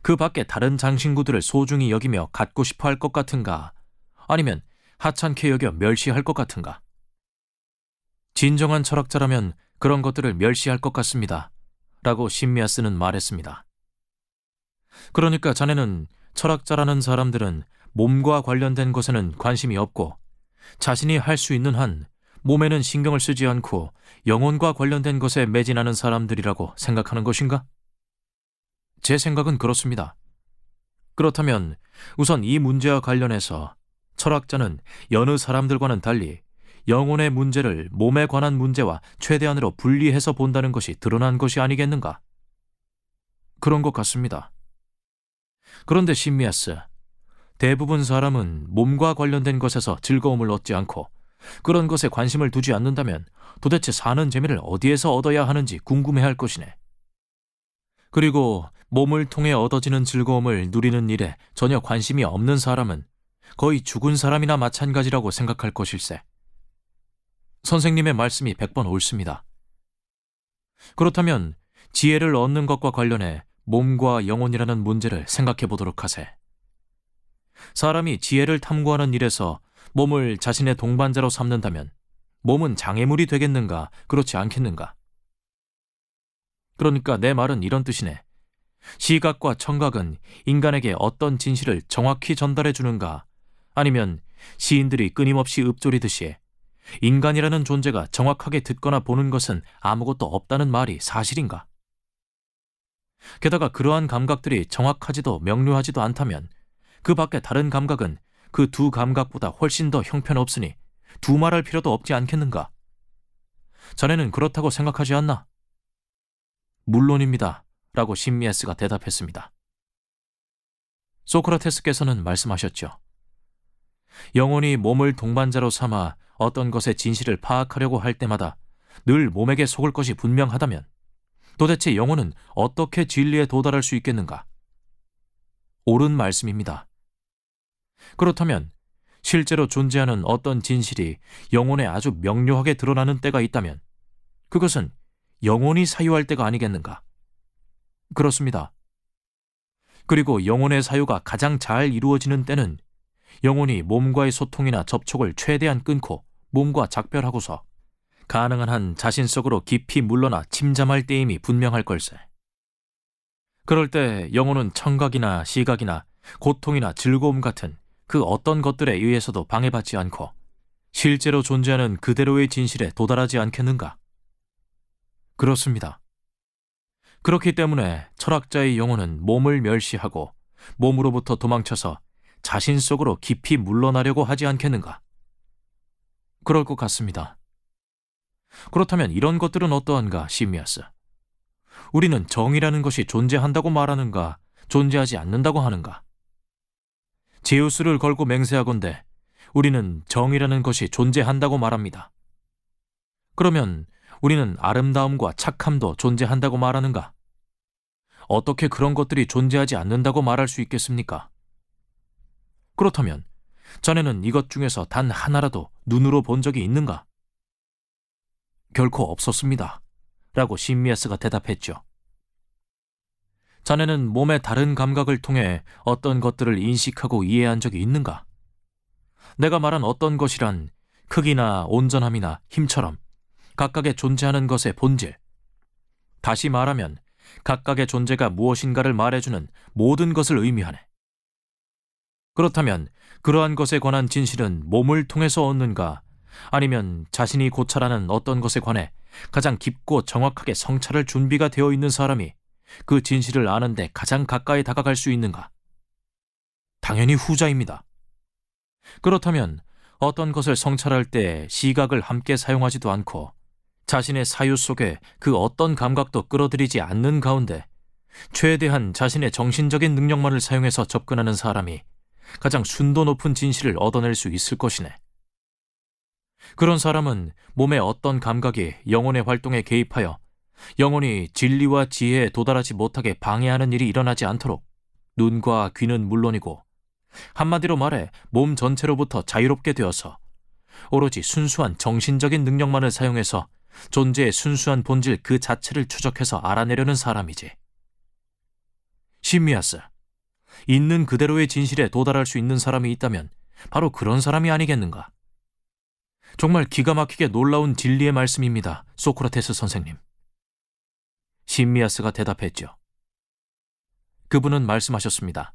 그 밖에 다른 장신구들을 소중히 여기며 갖고 싶어 할 것 같은가? 아니면 하찮게 여겨 멸시할 것 같은가? 진정한 철학자라면 그런 것들을 멸시할 것 같습니다. 라고 심미아스는 말했습니다. 그러니까 자네는 철학자라는 사람들은 몸과 관련된 것에는 관심이 없고 자신이 할 수 있는 한 몸에는 신경을 쓰지 않고 영혼과 관련된 것에 매진하는 사람들이라고 생각하는 것인가? 제 생각은 그렇습니다. 그렇다면 우선 이 문제와 관련해서 철학자는 여느 사람들과는 달리 영혼의 문제를 몸에 관한 문제와 최대한으로 분리해서 본다는 것이 드러난 것이 아니겠는가? 그런 것 같습니다. 그런데 심미아스, 대부분 사람은 몸과 관련된 것에서 즐거움을 얻지 않고 그런 것에 관심을 두지 않는다면 도대체 사는 재미를 어디에서 얻어야 하는지 궁금해할 것이네. 그리고 몸을 통해 얻어지는 즐거움을 누리는 일에 전혀 관심이 없는 사람은 거의 죽은 사람이나 마찬가지라고 생각할 것일세. 선생님의 말씀이 100번 옳습니다. 그렇다면 지혜를 얻는 것과 관련해 몸과 영혼이라는 문제를 생각해 보도록 하세. 사람이 지혜를 탐구하는 일에서 몸을 자신의 동반자로 삼는다면 몸은 장애물이 되겠는가, 그렇지 않겠는가? 그러니까 내 말은 이런 뜻이네. 시각과 청각은 인간에게 어떤 진실을 정확히 전달해 주는가, 아니면 시인들이 끊임없이 읊조리듯이 인간이라는 존재가 정확하게 듣거나 보는 것은 아무것도 없다는 말이 사실인가? 게다가 그러한 감각들이 정확하지도 명료하지도 않다면 그 밖에 다른 감각은 그 두 감각보다 훨씬 더 형편없으니 두말할 필요도 없지 않겠는가? 자네는 그렇다고 생각하지 않나? 물론입니다. 라고 심미아스가 대답했습니다. 소크라테스께서는 말씀하셨죠. 영혼이 몸을 동반자로 삼아 어떤 것의 진실을 파악하려고 할 때마다 늘 몸에게 속을 것이 분명하다면 도대체 영혼은 어떻게 진리에 도달할 수 있겠는가? 옳은 말씀입니다. 그렇다면 실제로 존재하는 어떤 진실이 영혼에 아주 명료하게 드러나는 때가 있다면 그것은 영혼이 사유할 때가 아니겠는가? 그렇습니다. 그리고 영혼의 사유가 가장 잘 이루어지는 때는 영혼이 몸과의 소통이나 접촉을 최대한 끊고 몸과 작별하고서 가능한 한 자신 속으로 깊이 물러나 침잠할 때임이 분명할 걸세. 그럴 때 영혼은 청각이나 시각이나 고통이나 즐거움 같은 그 어떤 것들에 의해서도 방해받지 않고 실제로 존재하는 그대로의 진실에 도달하지 않겠는가? 그렇습니다. 그렇기 때문에 철학자의 영혼은 몸을 멸시하고 몸으로부터 도망쳐서 자신 속으로 깊이 물러나려고 하지 않겠는가? 그럴 것 같습니다. 그렇다면 이런 것들은 어떠한가, 심미아스? 우리는 정이라는 것이 존재한다고 말하는가, 존재하지 않는다고 하는가? 제우스를 걸고 맹세하건대 우리는 정이라는 것이 존재한다고 말합니다. 그러면 우리는 아름다움과 착함도 존재한다고 말하는가? 어떻게 그런 것들이 존재하지 않는다고 말할 수 있겠습니까? 그렇다면 자네는 이것 중에서 단 하나라도 눈으로 본 적이 있는가? 결코 없었습니다. 라고 심미아스가 대답했죠. 자네는 몸의 다른 감각을 통해 어떤 것들을 인식하고 이해한 적이 있는가? 내가 말한 어떤 것이란 크기나 온전함이나 힘처럼 각각의 존재하는 것의 본질, 다시 말하면 각각의 존재가 무엇인가를 말해주는 모든 것을 의미하네. 그렇다면 그러한 것에 관한 진실은 몸을 통해서 얻는가, 아니면 자신이 고찰하는 어떤 것에 관해 가장 깊고 정확하게 성찰할 준비가 되어 있는 사람이 그 진실을 아는데 가장 가까이 다가갈 수 있는가? 당연히 후자입니다. 그렇다면 어떤 것을 성찰할 때 시각을 함께 사용하지도 않고 자신의 사유 속에 그 어떤 감각도 끌어들이지 않는 가운데 최대한 자신의 정신적인 능력만을 사용해서 접근하는 사람이 가장 순도 높은 진실을 얻어낼 수 있을 것이네. 그런 사람은 몸의 어떤 감각이 영혼의 활동에 개입하여 영혼이 진리와 지혜에 도달하지 못하게 방해하는 일이 일어나지 않도록 눈과 귀는 물론이고 한마디로 말해 몸 전체로부터 자유롭게 되어서 오로지 순수한 정신적인 능력만을 사용해서 존재의 순수한 본질 그 자체를 추적해서 알아내려는 사람이지. 신미아스, 있는 그대로의 진실에 도달할 수 있는 사람이 있다면 바로 그런 사람이 아니겠는가? 정말 기가 막히게 놀라운 진리의 말씀입니다, 소크라테스 선생님. 신미아스가 대답했죠. 그분은 말씀하셨습니다.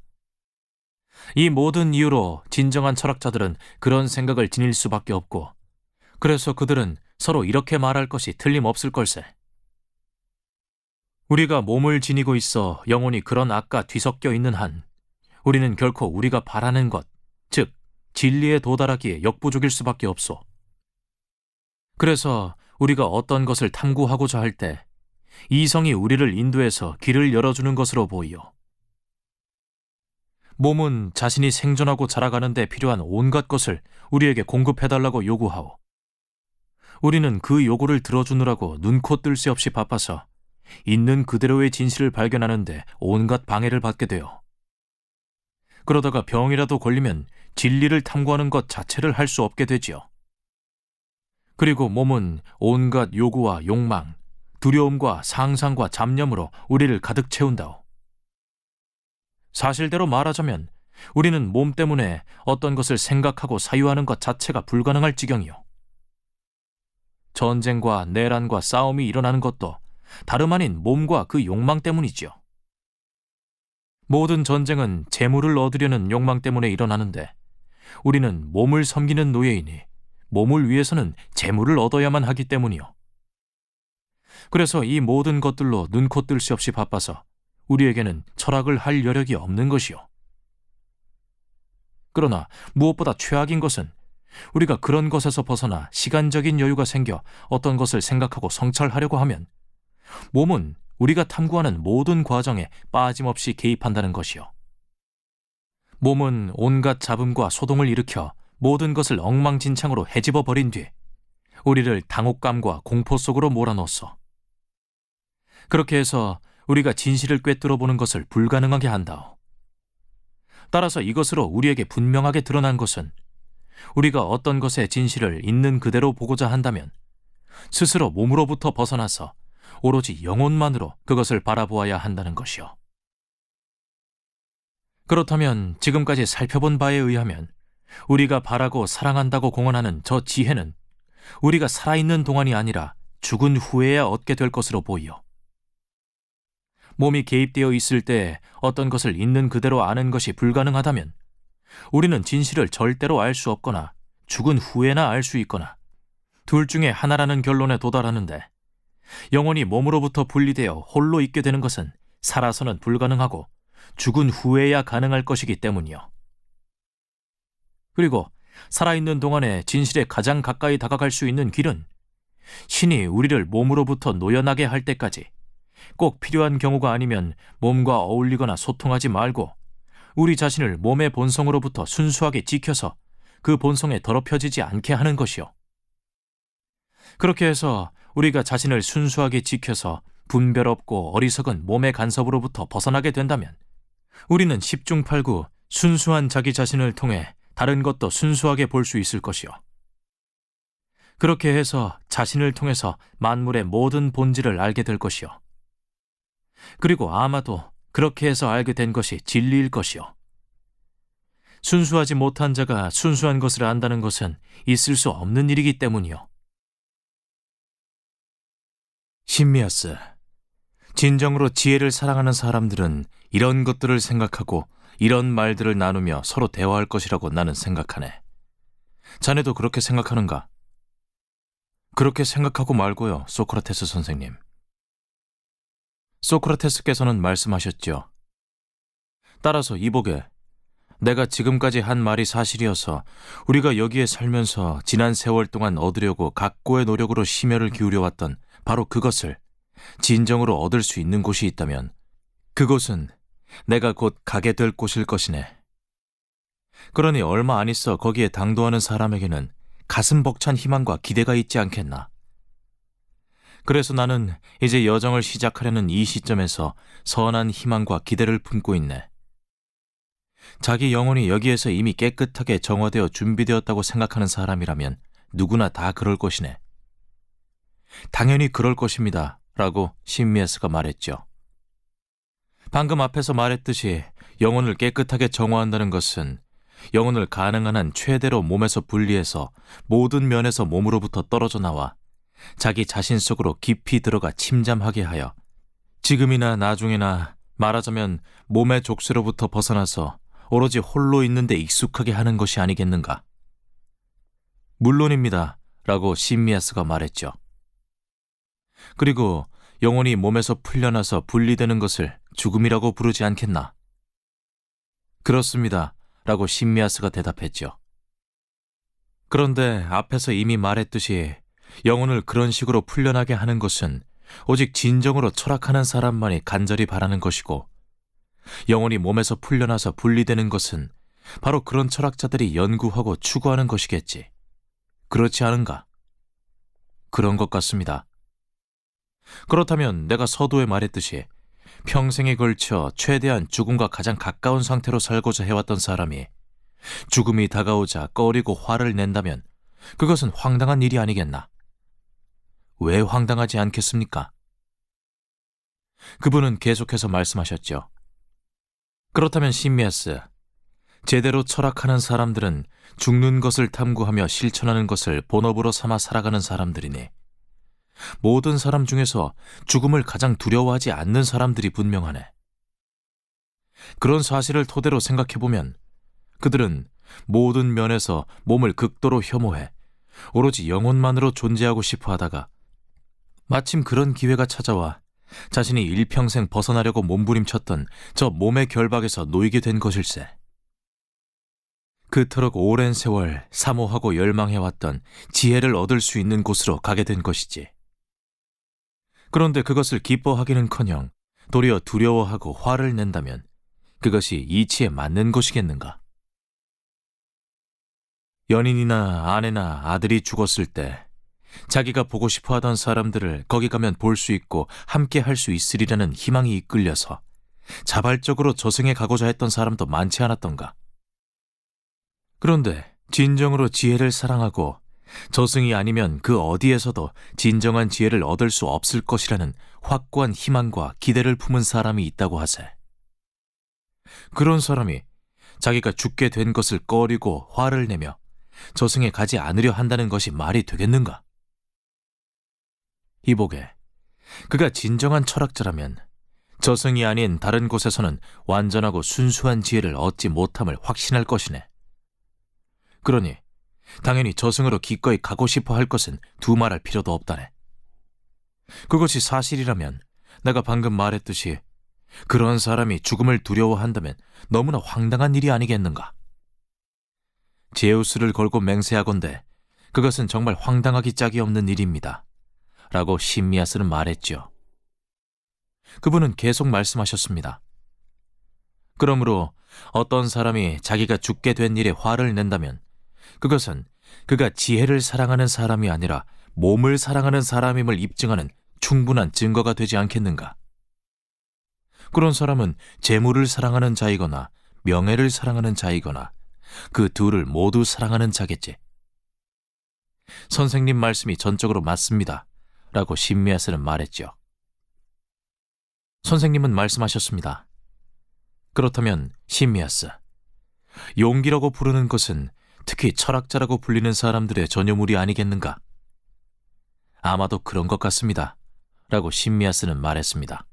이 모든 이유로 진정한 철학자들은 그런 생각을 지닐 수밖에 없고, 그래서 그들은 서로 이렇게 말할 것이 틀림없을 걸세. 우리가 몸을 지니고 있어 영혼이 그런 악과 뒤섞여 있는 한 우리는 결코 우리가 바라는 것, 즉 진리에 도달하기에 역부족일 수밖에 없소. 그래서 우리가 어떤 것을 탐구하고자 할 때 이성이 우리를 인도해서 길을 열어주는 것으로 보이요. 몸은 자신이 생존하고 자라가는 데 필요한 온갖 것을 우리에게 공급해달라고 요구하오. 우리는 그 요구를 들어주느라고 눈코 뜰 새 없이 바빠서 있는 그대로의 진실을 발견하는데 온갖 방해를 받게 돼요. 그러다가 병이라도 걸리면 진리를 탐구하는 것 자체를 할 수 없게 되지요. 그리고 몸은 온갖 요구와 욕망, 두려움과 상상과 잡념으로 우리를 가득 채운다오. 사실대로 말하자면 우리는 몸 때문에 어떤 것을 생각하고 사유하는 것 자체가 불가능할 지경이요. 전쟁과 내란과 싸움이 일어나는 것도 다름 아닌 몸과 그 욕망 때문이지요. 모든 전쟁은 재물을 얻으려는 욕망 때문에 일어나는데 우리는 몸을 섬기는 노예이니 몸을 위해서는 재물을 얻어야만 하기 때문이요. 그래서 이 모든 것들로 눈코 뜰 새 없이 바빠서 우리에게는 철학을 할 여력이 없는 것이요. 그러나 무엇보다 최악인 것은 우리가 그런 것에서 벗어나 시간적인 여유가 생겨 어떤 것을 생각하고 성찰하려고 하면 몸은 우리가 탐구하는 모든 과정에 빠짐없이 개입한다는 것이요. 몸은 온갖 잡음과 소동을 일으켜 모든 것을 엉망진창으로 헤집어 버린 뒤 우리를 당혹감과 공포 속으로 몰아넣었어. 그렇게 해서 우리가 진실을 꿰뚫어 보는 것을 불가능하게 한다오. 따라서 이것으로 우리에게 분명하게 드러난 것은 우리가 어떤 것의 진실을 있는 그대로 보고자 한다면 스스로 몸으로부터 벗어나서 오로지 영혼만으로 그것을 바라보아야 한다는 것이요. 그렇다면 지금까지 살펴본 바에 의하면 우리가 바라고 사랑한다고 공언하는 저 지혜는 우리가 살아있는 동안이 아니라 죽은 후에야 얻게 될 것으로 보이요. 몸이 개입되어 있을 때 어떤 것을 있는 그대로 아는 것이 불가능하다면 우리는 진실을 절대로 알 수 없거나 죽은 후에나 알 수 있거나 둘 중에 하나라는 결론에 도달하는데 영혼이 몸으로부터 분리되어 홀로 있게 되는 것은 살아서는 불가능하고 죽은 후에야 가능할 것이기 때문이요. 그리고 살아있는 동안에 진실에 가장 가까이 다가갈 수 있는 길은 신이 우리를 몸으로부터 노연하게 할 때까지 꼭 필요한 경우가 아니면 몸과 어울리거나 소통하지 말고 우리 자신을 몸의 본성으로부터 순수하게 지켜서 그 본성에 더럽혀지지 않게 하는 것이요. 그렇게 해서 우리가 자신을 순수하게 지켜서 분별 없고 어리석은 몸의 간섭으로부터 벗어나게 된다면 우리는 십중팔구 순수한 자기 자신을 통해 다른 것도 순수하게 볼 수 있을 것이요. 그렇게 해서 자신을 통해서 만물의 모든 본질을 알게 될 것이요. 그리고 아마도 그렇게 해서 알게 된 것이 진리일 것이요. 순수하지 못한 자가 순수한 것을 안다는 것은 있을 수 없는 일이기 때문이요. 신미아스, 진정으로 지혜를 사랑하는 사람들은 이런 것들을 생각하고 이런 말들을 나누며 서로 대화할 것이라고 나는 생각하네. 자네도 그렇게 생각하는가? 그렇게 생각하고 말고요, 소크라테스 선생님. 소크라테스께서는 말씀하셨죠. 따라서 이보게, 내가 지금까지 한 말이 사실이어서 우리가 여기에 살면서 지난 세월 동안 얻으려고 각고의 노력으로 심혈을 기울여왔던 바로 그것을 진정으로 얻을 수 있는 곳이 있다면 그곳은 내가 곧 가게 될 곳일 것이네. 그러니 얼마 안 있어 거기에 당도하는 사람에게는 가슴 벅찬 희망과 기대가 있지 않겠나. 그래서 나는 이제 여정을 시작하려는 이 시점에서 선한 희망과 기대를 품고 있네. 자기 영혼이 여기에서 이미 깨끗하게 정화되어 준비되었다고 생각하는 사람이라면 누구나 다 그럴 것이네. 당연히 그럴 것입니다. 라고 신미에스가 말했죠. 방금 앞에서 말했듯이 영혼을 깨끗하게 정화한다는 것은 영혼을 가능한 한 최대로 몸에서 분리해서 모든 면에서 몸으로부터 떨어져 나와 자기 자신 속으로 깊이 들어가 침잠하게 하여 지금이나 나중에나 말하자면 몸의 족쇄로부터 벗어나서 오로지 홀로 있는데 익숙하게 하는 것이 아니겠는가. 물론입니다. 라고 신미아스가 말했죠. 그리고 영혼이 몸에서 풀려나서 분리되는 것을 죽음이라고 부르지 않겠나. 그렇습니다. 라고 신미아스가 대답했죠. 그런데 앞에서 이미 말했듯이 영혼을 그런 식으로 풀려나게 하는 것은 오직 진정으로 철학하는 사람만이 간절히 바라는 것이고, 영혼이 몸에서 풀려나서 분리되는 것은 바로 그런 철학자들이 연구하고 추구하는 것이겠지. 그렇지 않은가? 그런 것 같습니다. 그렇다면 내가 서두에 말했듯이 평생에 걸쳐 최대한 죽음과 가장 가까운 상태로 살고자 해왔던 사람이 죽음이 다가오자 꺼리고 화를 낸다면 그것은 황당한 일이 아니겠나? 왜 황당하지 않겠습니까? 그분은 계속해서 말씀하셨죠. 그렇다면 신미아스, 제대로 철학하는 사람들은 죽는 것을 탐구하며 실천하는 것을 본업으로 삼아 살아가는 사람들이니 모든 사람 중에서 죽음을 가장 두려워하지 않는 사람들이 분명하네. 그런 사실을 토대로 생각해보면 그들은 모든 면에서 몸을 극도로 혐오해 오로지 영혼만으로 존재하고 싶어 하다가 마침 그런 기회가 찾아와 자신이 일평생 벗어나려고 몸부림쳤던 저 몸의 결박에서 놓이게 된 것일세. 그토록 오랜 세월 사모하고 열망해왔던 지혜를 얻을 수 있는 곳으로 가게 된 것이지. 그런데 그것을 기뻐하기는커녕 도리어 두려워하고 화를 낸다면 그것이 이치에 맞는 것이겠는가? 연인이나 아내나 아들이 죽었을 때 자기가 보고 싶어하던 사람들을 거기 가면 볼 수 있고 함께 할 수 있으리라는 희망이 이끌려서 자발적으로 저승에 가고자 했던 사람도 많지 않았던가? 그런데 진정으로 지혜를 사랑하고 저승이 아니면 그 어디에서도 진정한 지혜를 얻을 수 없을 것이라는 확고한 희망과 기대를 품은 사람이 있다고 하세. 그런 사람이 자기가 죽게 된 것을 꺼리고 화를 내며 저승에 가지 않으려 한다는 것이 말이 되겠는가? 이보게, 그가 진정한 철학자라면 저승이 아닌 다른 곳에서는 완전하고 순수한 지혜를 얻지 못함을 확신할 것이네. 그러니 당연히 저승으로 기꺼이 가고 싶어 할 것은 두말할 필요도 없다네. 그것이 사실이라면 내가 방금 말했듯이 그런 사람이 죽음을 두려워한다면 너무나 황당한 일이 아니겠는가? 제우스를 걸고 맹세하건대 그것은 정말 황당하기 짝이 없는 일입니다. 라고 신미아스는 말했죠. 그분은 계속 말씀하셨습니다. 그러므로 어떤 사람이 자기가 죽게 된 일에 화를 낸다면 그것은 그가 지혜를 사랑하는 사람이 아니라 몸을 사랑하는 사람임을 입증하는 충분한 증거가 되지 않겠는가? 그런 사람은 재물을 사랑하는 자이거나 명예를 사랑하는 자이거나 그 둘을 모두 사랑하는 자겠지. 선생님 말씀이 전적으로 맞습니다. 라고 신미아스는 말했죠. 선생님은 말씀하셨습니다. 그렇다면 신미아스, 용기라고 부르는 것은 특히 철학자라고 불리는 사람들의 전유물이 아니겠는가? 아마도 그런 것 같습니다. 라고 신미아스는 말했습니다.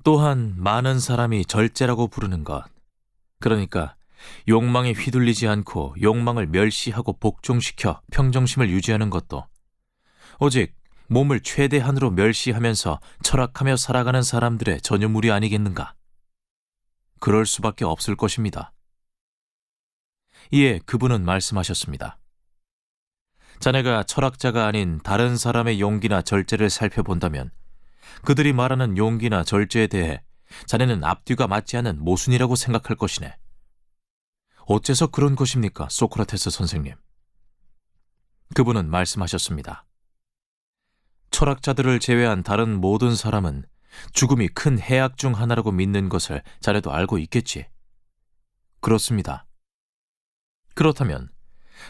또한 많은 사람이 절제라고 부르는 것, 그러니까 욕망에 휘둘리지 않고 욕망을 멸시하고 복종시켜 평정심을 유지하는 것도 오직 몸을 최대한으로 멸시하면서 철학하며 살아가는 사람들의 전유물이 아니겠는가? 그럴 수밖에 없을 것입니다. 이에 그분은 말씀하셨습니다. 자네가 철학자가 아닌 다른 사람의 용기나 절제를 살펴본다면 그들이 말하는 용기나 절제에 대해 자네는 앞뒤가 맞지 않는 모순이라고 생각할 것이네. 어째서 그런 것입니까, 소크라테스 선생님? 그분은 말씀하셨습니다. 철학자들을 제외한 다른 모든 사람은 죽음이 큰 해악 중 하나라고 믿는 것을 자네도 알고 있겠지. 그렇습니다. 그렇다면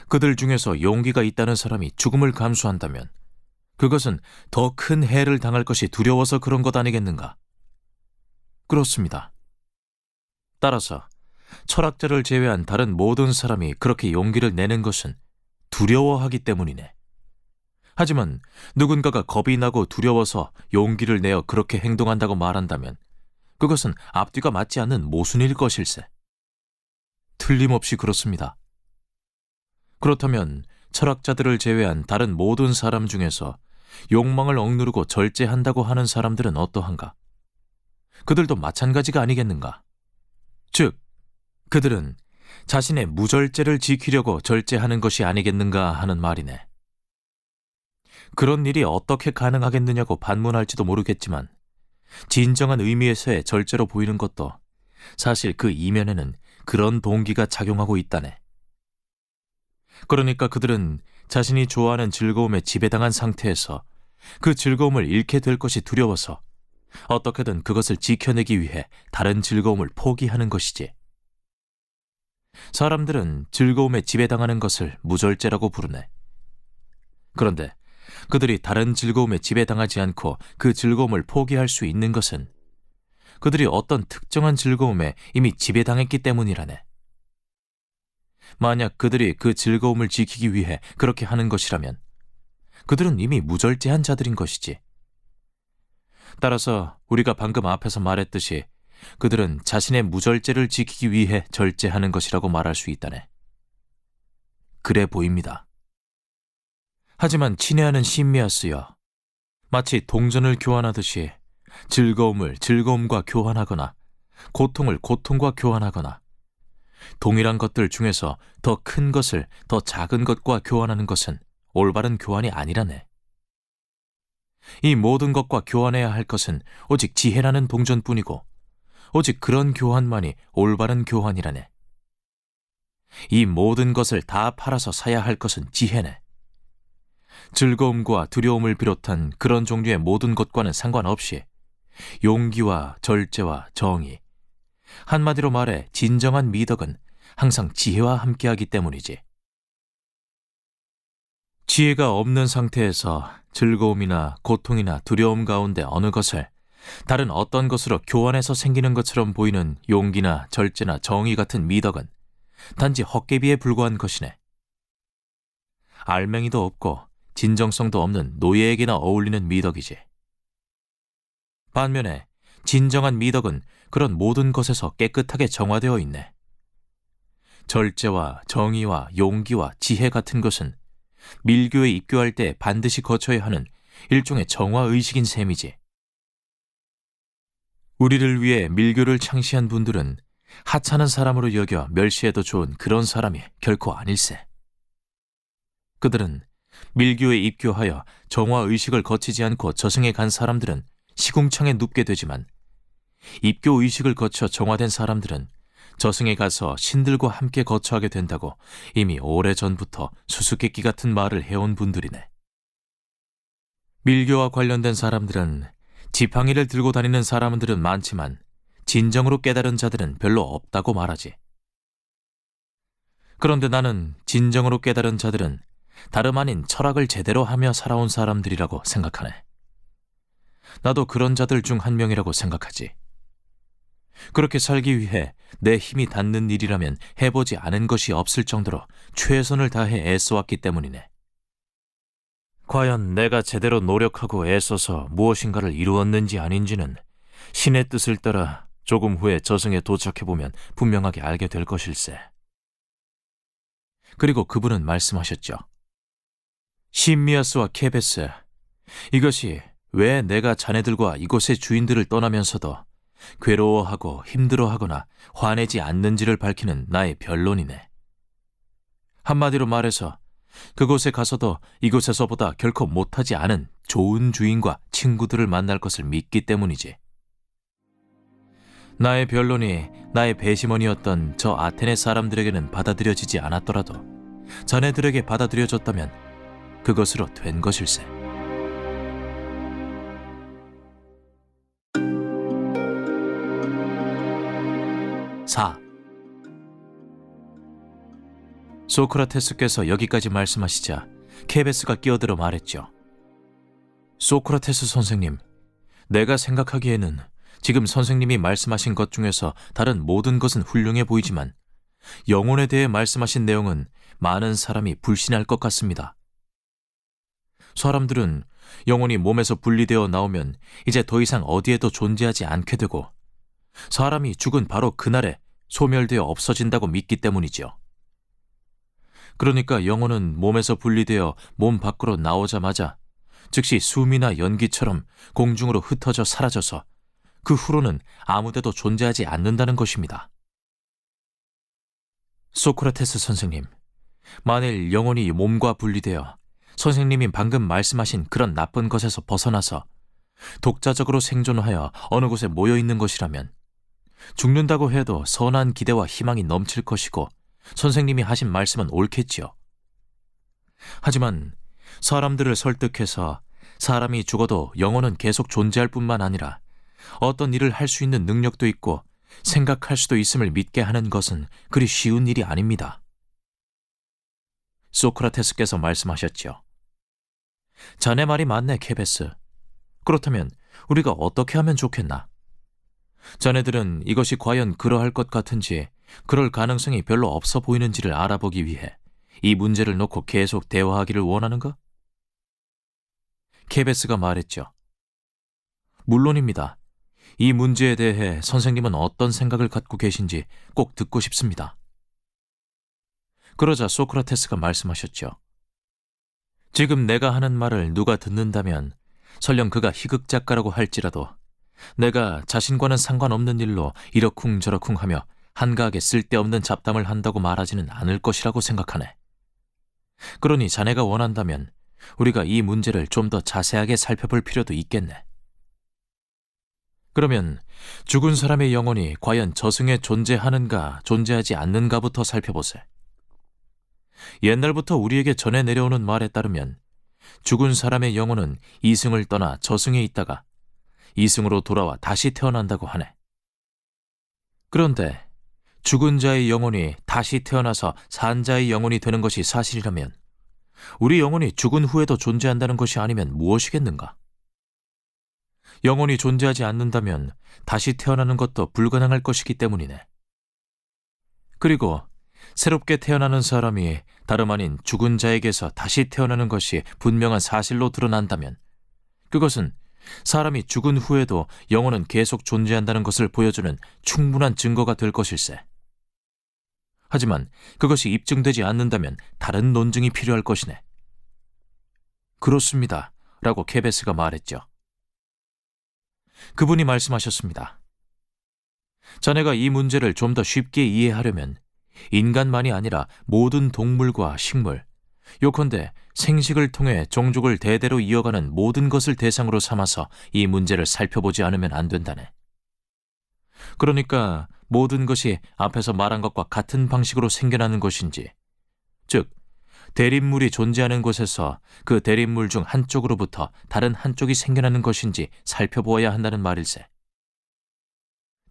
그들 중에서 용기가 있다는 사람이 죽음을 감수한다면 그것은 더 큰 해를 당할 것이 두려워서 그런 것 아니겠는가? 그렇습니다. 따라서 철학자를 제외한 다른 모든 사람이 그렇게 용기를 내는 것은 두려워하기 때문이네. 하지만 누군가가 겁이 나고 두려워서 용기를 내어 그렇게 행동한다고 말한다면 그것은 앞뒤가 맞지 않는 모순일 것일세. 틀림없이 그렇습니다. 그렇다면 철학자들을 제외한 다른 모든 사람 중에서 욕망을 억누르고 절제한다고 하는 사람들은 어떠한가? 그들도 마찬가지가 아니겠는가? 즉, 그들은 자신의 무절제를 지키려고 절제하는 것이 아니겠는가 하는 말이네. 그런 일이 어떻게 가능하겠느냐고 반문할지도 모르겠지만 진정한 의미에서의 절제로 보이는 것도 사실 그 이면에는 그런 동기가 작용하고 있다네. 그러니까 그들은 자신이 좋아하는 즐거움에 지배당한 상태에서 그 즐거움을 잃게 될 것이 두려워서 어떻게든 그것을 지켜내기 위해 다른 즐거움을 포기하는 것이지. 사람들은 즐거움에 지배당하는 것을 무절제라고 부르네. 그런데 그들이 다른 즐거움에 지배당하지 않고 그 즐거움을 포기할 수 있는 것은 그들이 어떤 특정한 즐거움에 이미 지배당했기 때문이라네. 만약 그들이 그 즐거움을 지키기 위해 그렇게 하는 것이라면 그들은 이미 무절제한 자들인 것이지. 따라서 우리가 방금 앞에서 말했듯이 그들은 자신의 무절제를 지키기 위해 절제하는 것이라고 말할 수 있다네. 그래 보입니다. 하지만 친애하는 심미아스여, 마치 동전을 교환하듯이 즐거움을 즐거움과 교환하거나 고통을 고통과 교환하거나 동일한 것들 중에서 더 큰 것을 더 작은 것과 교환하는 것은 올바른 교환이 아니라네. 이 모든 것과 교환해야 할 것은 오직 지혜라는 동전뿐이고 오직 그런 교환만이 올바른 교환이라네. 이 모든 것을 다 팔아서 사야 할 것은 지혜네. 즐거움과 두려움을 비롯한 그런 종류의 모든 것과는 상관없이 용기와 절제와 정의, 한마디로 말해 진정한 미덕은 항상 지혜와 함께하기 때문이지. 지혜가 없는 상태에서 즐거움이나 고통이나 두려움 가운데 어느 것을 다른 어떤 것으로 교환해서 생기는 것처럼 보이는 용기나 절제나 정의 같은 미덕은 단지 헛개비에 불과한 것이네. 알맹이도 없고 진정성도 없는 노예에게나 어울리는 미덕이지. 반면에 진정한 미덕은 그런 모든 것에서 깨끗하게 정화되어 있네. 절제와 정의와 용기와 지혜 같은 것은 밀교에 입교할 때 반드시 거쳐야 하는 일종의 정화의식인 셈이지. 우리를 위해 밀교를 창시한 분들은 하찮은 사람으로 여겨 멸시해도 좋은 그런 사람이 결코 아닐세. 그들은 밀교에 입교하여 정화의식을 거치지 않고 저승에 간 사람들은 시궁창에 눕게 되지만 입교의식을 거쳐 정화된 사람들은 저승에 가서 신들과 함께 거처하게 된다고 이미 오래전부터 수수께끼 같은 말을 해온 분들이네. 밀교와 관련된 사람들은 지팡이를 들고 다니는 사람들은 많지만 진정으로 깨달은 자들은 별로 없다고 말하지. 그런데 나는 진정으로 깨달은 자들은 다름 아닌 철학을 제대로 하며 살아온 사람들이라고 생각하네. 나도 그런 자들 중 한 명이라고 생각하지. 그렇게 살기 위해 내 힘이 닿는 일이라면 해보지 않은 것이 없을 정도로 최선을 다해 애써왔기 때문이네. 과연 내가 제대로 노력하고 애써서 무엇인가를 이루었는지 아닌지는 신의 뜻을 따라 조금 후에 저승에 도착해보면 분명하게 알게 될 것일세. 그리고 그분은 말씀하셨죠. 심미아스와 케베스, 이것이 왜 내가 자네들과 이곳의 주인들을 떠나면서도 괴로워하고 힘들어하거나 화내지 않는지를 밝히는 나의 변론이네. 한마디로 말해서 그곳에 가서도 이곳에서보다 결코 못하지 않은 좋은 주인과 친구들을 만날 것을 믿기 때문이지. 나의 변론이 나의 배심원이었던 저 아테네 사람들에게는 받아들여지지 않았더라도 자네들에게 받아들여졌다면 그것으로 된 것일세. 사. 소크라테스께서 여기까지 말씀하시자 케베스가 끼어들어 말했죠. 소크라테스 선생님, 내가 생각하기에는 지금 선생님이 말씀하신 것 중에서 다른 모든 것은 훌륭해 보이지만 영혼에 대해 말씀하신 내용은 많은 사람이 불신할 것 같습니다. 사람들은 영혼이 몸에서 분리되어 나오면 이제 더 이상 어디에도 존재하지 않게 되고 사람이 죽은 바로 그날에 소멸되어 없어진다고 믿기 때문이죠. 그러니까 영혼은 몸에서 분리되어 몸 밖으로 나오자마자 즉시 숨이나 연기처럼 공중으로 흩어져 사라져서 그 후로는 아무데도 존재하지 않는다는 것입니다. 소크라테스 선생님, 만일 영혼이 몸과 분리되어 선생님이 방금 말씀하신 그런 나쁜 것에서 벗어나서 독자적으로 생존하여 어느 곳에 모여 있는 것이라면 죽는다고 해도 선한 기대와 희망이 넘칠 것이고 선생님이 하신 말씀은 옳겠지요. 하지만 사람들을 설득해서 사람이 죽어도 영혼은 계속 존재할 뿐만 아니라 어떤 일을 할 수 있는 능력도 있고 생각할 수도 있음을 믿게 하는 것은 그리 쉬운 일이 아닙니다. 소크라테스께서 말씀하셨죠. 자네 말이 맞네, 케베스. 그렇다면 우리가 어떻게 하면 좋겠나? 자네들은 이것이 과연 그러할 것 같은지, 그럴 가능성이 별로 없어 보이는지를 알아보기 위해 이 문제를 놓고 계속 대화하기를 원하는가? 케베스가 말했죠. 물론입니다. 이 문제에 대해 선생님은 어떤 생각을 갖고 계신지 꼭 듣고 싶습니다. 그러자 소크라테스가 말씀하셨죠. 지금 내가 하는 말을 누가 듣는다면 설령 그가 희극작가라고 할지라도 내가 자신과는 상관없는 일로 이러쿵저러쿵 하며 한가하게 쓸데없는 잡담을 한다고 말하지는 않을 것이라고 생각하네. 그러니 자네가 원한다면 우리가 이 문제를 좀 더 자세하게 살펴볼 필요도 있겠네. 그러면 죽은 사람의 영혼이 과연 저승에 존재하는가 존재하지 않는가부터 살펴보세. 옛날부터 우리에게 전해 내려오는 말에 따르면 죽은 사람의 영혼은 이승을 떠나 저승에 있다가 이승으로 돌아와 다시 태어난다고 하네. 그런데 죽은 자의 영혼이 다시 태어나서 산 자의 영혼이 되는 것이 사실이라면 우리 영혼이 죽은 후에도 존재한다는 것이 아니면 무엇이겠는가? 영혼이 존재하지 않는다면 다시 태어나는 것도 불가능할 것이기 때문이네. 그리고 새롭게 태어나는 사람이 다름 아닌 죽은 자에게서 다시 태어나는 것이 분명한 사실로 드러난다면 그것은 사람이 죽은 후에도 영혼은 계속 존재한다는 것을 보여주는 충분한 증거가 될 것일세. 하지만 그것이 입증되지 않는다면 다른 논증이 필요할 것이네. 그렇습니다. 라고 케베스가 말했죠. 그분이 말씀하셨습니다. 자네가 이 문제를 좀 더 쉽게 이해하려면 인간만이 아니라 모든 동물과 식물, 요컨대 생식을 통해 종족을 대대로 이어가는 모든 것을 대상으로 삼아서 이 문제를 살펴보지 않으면 안 된다네. 그러니까 모든 것이 앞에서 말한 것과 같은 방식으로 생겨나는 것인지, 즉 대립물이 존재하는 곳에서 그 대립물 중 한쪽으로부터 다른 한쪽이 생겨나는 것인지 살펴보아야 한다는 말일세.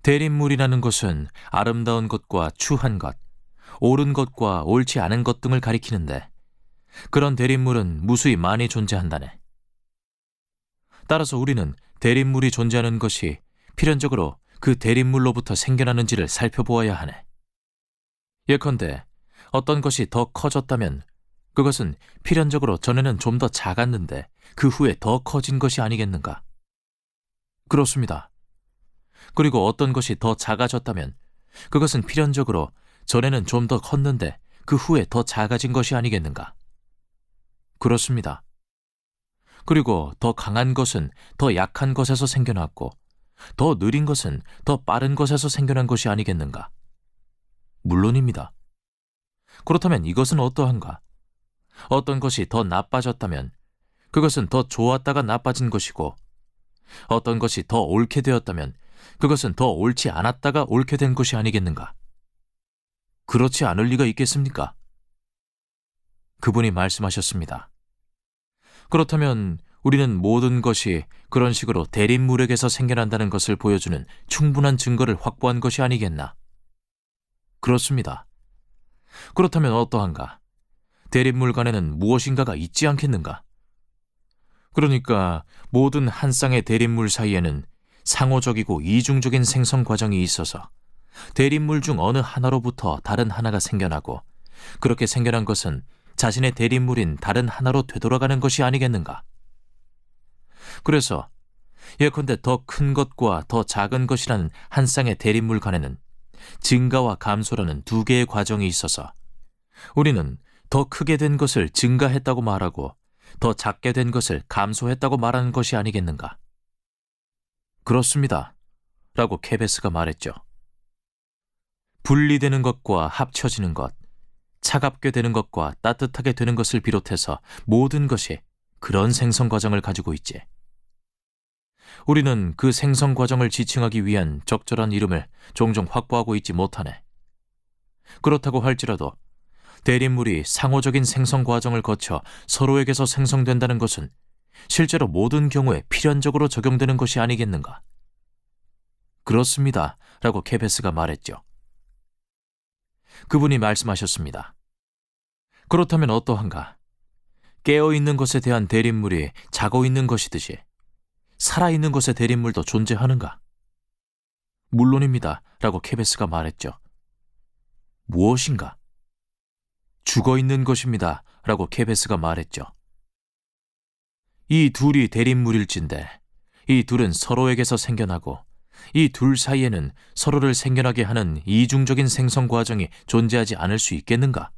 대립물이라는 것은 아름다운 것과 추한 것, 옳은 것과 옳지 않은 것 등을 가리키는데 그런 대립물은 무수히 많이 존재한다네. 따라서 우리는 대립물이 존재하는 것이 필연적으로 그 대립물로부터 생겨나는지를 살펴보아야 하네. 예컨대 어떤 것이 더 커졌다면 그것은 필연적으로 전에는 좀 더 작았는데 그 후에 더 커진 것이 아니겠는가? 그렇습니다. 그리고 어떤 것이 더 작아졌다면 그것은 필연적으로 전에는 좀 더 컸는데 그 후에 더 작아진 것이 아니겠는가? 그렇습니다. 그리고 더 강한 것은 더 약한 것에서 생겨났고 더 느린 것은 더 빠른 것에서 생겨난 것이 아니겠는가? 물론입니다. 그렇다면 이것은 어떠한가? 어떤 것이 더 나빠졌다면 그것은 더 좋았다가 나빠진 것이고, 어떤 것이 더 옳게 되었다면 그것은 더 옳지 않았다가 옳게 된 것이 아니겠는가? 그렇지 않을 리가 있겠습니까? 그분이 말씀하셨습니다. 그렇다면 우리는 모든 것이 그런 식으로 대립물에게서 생겨난다는 것을 보여주는 충분한 증거를 확보한 것이 아니겠나? 그렇습니다. 그렇다면 어떠한가? 대립물 간에는 무엇인가가 있지 않겠는가? 그러니까 모든 한 쌍의 대립물 사이에는 상호적이고 이중적인 생성 과정이 있어서 대립물 중 어느 하나로부터 다른 하나가 생겨나고, 그렇게 생겨난 것은 자신의 대립물인 다른 하나로 되돌아가는 것이 아니겠는가? 그래서 예컨대 더 큰 것과 더 작은 것이라는 한 쌍의 대립물 간에는 증가와 감소라는 두 개의 과정이 있어서 우리는 더 크게 된 것을 증가했다고 말하고 더 작게 된 것을 감소했다고 말하는 것이 아니겠는가? 그렇습니다. 라고 케베스가 말했죠. 분리되는 것과 합쳐지는 것, 차갑게 되는 것과 따뜻하게 되는 것을 비롯해서 모든 것이 그런 생성 과정을 가지고 있지. 우리는 그 생성 과정을 지칭하기 위한 적절한 이름을 종종 확보하고 있지 못하네. 그렇다고 할지라도 대립물이 상호적인 생성 과정을 거쳐 서로에게서 생성된다는 것은 실제로 모든 경우에 필연적으로 적용되는 것이 아니겠는가? 그렇습니다. 라고 케베스가 말했죠. 그분이 말씀하셨습니다. 그렇다면 어떠한가? 깨어있는 것에 대한 대립물이 자고 있는 것이듯이 살아있는 것의 대립물도 존재하는가? 물론입니다. 라고 케베스가 말했죠. 무엇인가? 죽어있는 것입니다. 라고 케베스가 말했죠. 이 둘이 대립물일진데 이 둘은 서로에게서 생겨나고 이 둘 사이에는 서로를 생겨나게 하는 이중적인 생성 과정이 존재하지 않을 수 있겠는가?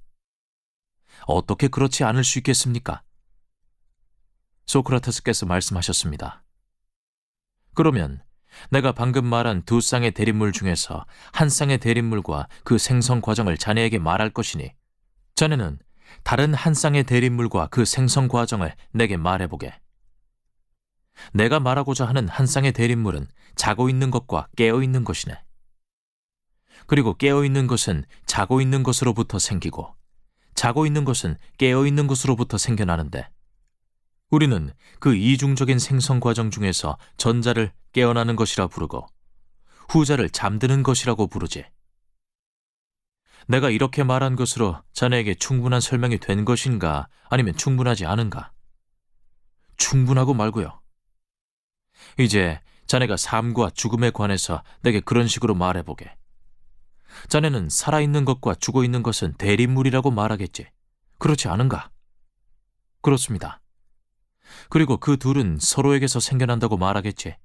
어떻게 그렇지 않을 수 있겠습니까? 소크라테스께서 말씀하셨습니다. 그러면 내가 방금 말한 두 쌍의 대립물 중에서 한 쌍의 대립물과 그 생성 과정을 자네에게 말할 것이니 자네는 다른 한 쌍의 대립물과 그 생성 과정을 내게 말해보게. 내가 말하고자 하는 한 쌍의 대립물은 자고 있는 것과 깨어 있는 것이네. 그리고 깨어 있는 것은 자고 있는 것으로부터 생기고 자고 있는 것은 깨어 있는 것으로부터 생겨나는데, 우리는 그 이중적인 생성 과정 중에서 전자를 깨어나는 것이라 부르고 후자를 잠드는 것이라고 부르지. 내가 이렇게 말한 것으로 자네에게 충분한 설명이 된 것인가, 아니면 충분하지 않은가? 충분하고 말고요. 이제 자네가 삶과 죽음에 관해서 내게 그런 식으로 말해보게. 자네는 살아있는 것과 죽어있는 것은 대립물이라고 말하겠지. 그렇지 않은가? 그렇습니다. 그리고 그 둘은 서로에게서 생겨난다고 말하겠지.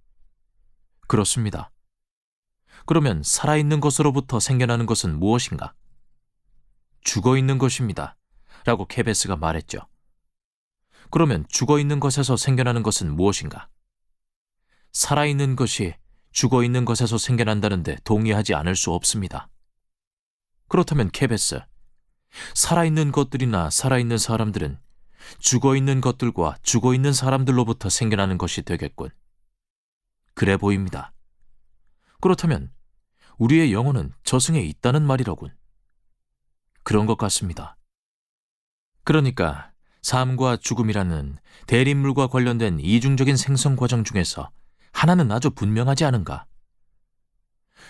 그렇습니다. 그러면 살아있는 것으로부터 생겨나는 것은 무엇인가? 죽어있는 것입니다. 라고 케베스가 말했죠. 그러면 죽어있는 것에서 생겨나는 것은 무엇인가? 살아있는 것이 죽어있는 것에서 생겨난다는데 동의하지 않을 수 없습니다. 그렇다면 케베스, 살아있는 것들이나 살아있는 사람들은 죽어있는 것들과 죽어있는 사람들로부터 생겨나는 것이 되겠군. 그래 보입니다. 그렇다면 우리의 영혼은 저승에 있다는 말이로군. 그런 것 같습니다. 그러니까 삶과 죽음이라는 대립물과 관련된 이중적인 생성 과정 중에서 하나는 아주 분명하지 않은가?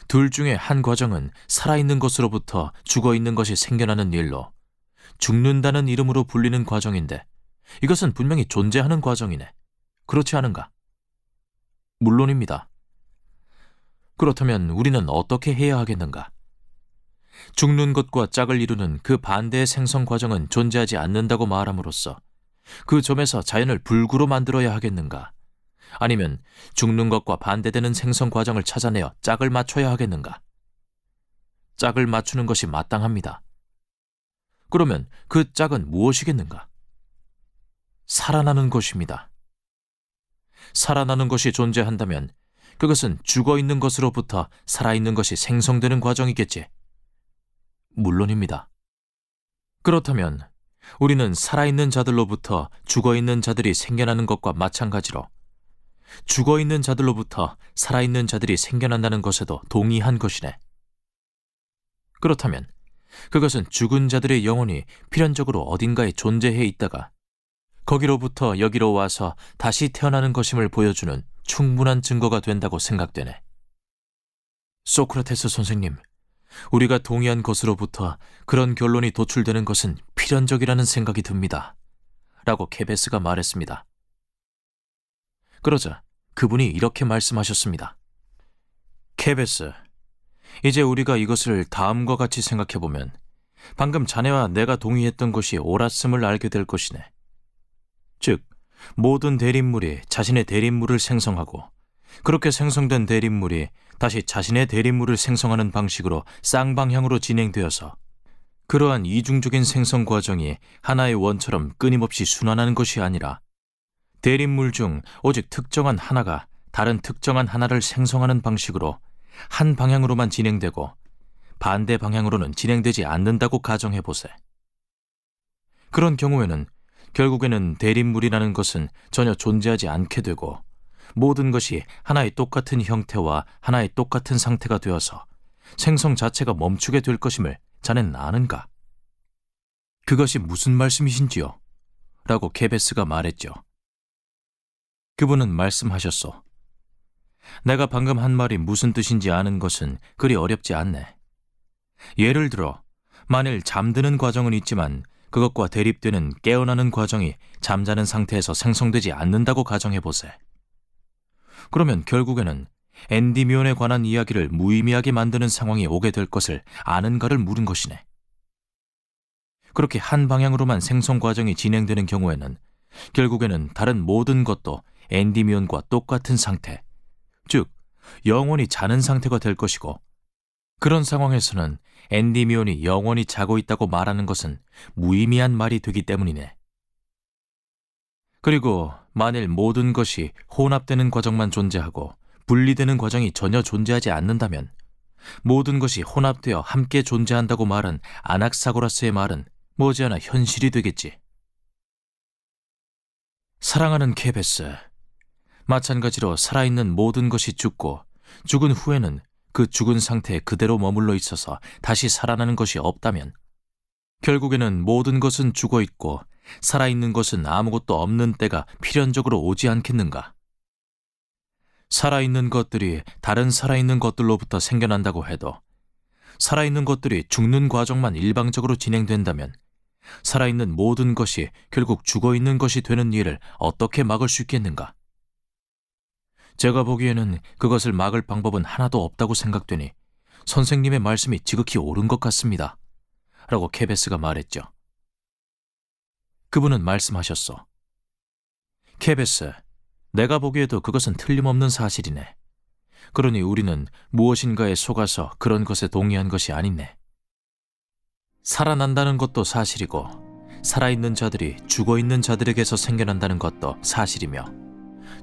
둘 중에 한 과정은 살아있는 것으로부터 죽어있는 것이 생겨나는 일로 죽는다는 이름으로 불리는 과정인데, 이것은 분명히 존재하는 과정이네. 그렇지 않은가? 물론입니다. 그렇다면 우리는 어떻게 해야 하겠는가? 죽는 것과 짝을 이루는 그 반대의 생성 과정은 존재하지 않는다고 말함으로써 그 점에서 자연을 불구로 만들어야 하겠는가? 아니면 죽는 것과 반대되는 생성 과정을 찾아내어 짝을 맞춰야 하겠는가? 짝을 맞추는 것이 마땅합니다. 그러면 그 짝은 무엇이겠는가? 살아나는 것입니다. 살아나는 것이 존재한다면 그것은 죽어있는 것으로부터 살아있는 것이 생성되는 과정이겠지. 물론입니다. 그렇다면 우리는 살아있는 자들로부터 죽어있는 자들이 생겨나는 것과 마찬가지로 죽어있는 자들로부터 살아있는 자들이 생겨난다는 것에도 동의한 것이네. 그렇다면 그것은 죽은 자들의 영혼이 필연적으로 어딘가에 존재해 있다가 거기로부터 여기로 와서 다시 태어나는 것임을 보여주는 충분한 증거가 된다고 생각되네. 소크라테스 선생님, 우리가 동의한 것으로부터 그런 결론이 도출되는 것은 필연적이라는 생각이 듭니다. 라고 케베스가 말했습니다. 그러자 그분이 이렇게 말씀하셨습니다. 케베스, 이제 우리가 이것을 다음과 같이 생각해보면 방금 자네와 내가 동의했던 것이 옳았음을 알게 될 것이네. 즉, 모든 대립물이 자신의 대립물을 생성하고 그렇게 생성된 대립물이 다시 자신의 대립물을 생성하는 방식으로 쌍방향으로 진행되어서 그러한 이중적인 생성 과정이 하나의 원처럼 끊임없이 순환하는 것이 아니라 대립물 중 오직 특정한 하나가 다른 특정한 하나를 생성하는 방식으로 한 방향으로만 진행되고 반대 방향으로는 진행되지 않는다고 가정해보세. 그런 경우에는 결국에는 대립물이라는 것은 전혀 존재하지 않게 되고 모든 것이 하나의 똑같은 형태와 하나의 똑같은 상태가 되어서 생성 자체가 멈추게 될 것임을 자넨 아는가? 그것이 무슨 말씀이신지요? 라고 케베스가 말했죠. 그분은 말씀하셨소. 내가 방금 한 말이 무슨 뜻인지 아는 것은 그리 어렵지 않네. 예를 들어 만일 잠드는 과정은 있지만 그것과 대립되는 깨어나는 과정이 잠자는 상태에서 생성되지 않는다고 가정해보세. 그러면 결국에는 엔디미온에 관한 이야기를 무의미하게 만드는 상황이 오게 될 것을 아는가를 물은 것이네. 그렇게 한 방향으로만 생성 과정이 진행되는 경우에는 결국에는 다른 모든 것도 엔디미온과 똑같은 상태, 즉 영원히 자는 상태가 될 것이고 그런 상황에서는 엔디미온이 영원히 자고 있다고 말하는 것은 무의미한 말이 되기 때문이네. 그리고 만일 모든 것이 혼합되는 과정만 존재하고 분리되는 과정이 전혀 존재하지 않는다면 모든 것이 혼합되어 함께 존재한다고 말한 아낙사고라스의 말은 머지않아 현실이 되겠지. 사랑하는 케베스, 마찬가지로 살아있는 모든 것이 죽고 죽은 후에는 그 죽은 상태에 그대로 머물러 있어서 다시 살아나는 것이 없다면 결국에는 모든 것은 죽어 있고 살아있는 것은 아무것도 없는 때가 필연적으로 오지 않겠는가? 살아있는 것들이 다른 살아있는 것들로부터 생겨난다고 해도 살아있는 것들이 죽는 과정만 일방적으로 진행된다면 살아있는 모든 것이 결국 죽어있는 것이 되는 일을 어떻게 막을 수 있겠는가? 제가 보기에는 그것을 막을 방법은 하나도 없다고 생각되니 선생님의 말씀이 지극히 옳은 것 같습니다. 라고 케베스가 말했죠. 그분은 말씀하셨소. 케베스, 내가 보기에도 그것은 틀림없는 사실이네. 그러니 우리는 무엇인가에 속아서 그런 것에 동의한 것이 아니네. 살아난다는 것도 사실이고 살아있는 자들이 죽어있는 자들에게서 생겨난다는 것도 사실이며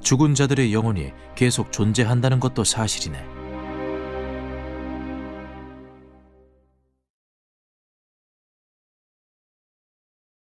죽은 자들의 영혼이 계속 존재한다는 것도 사실이네.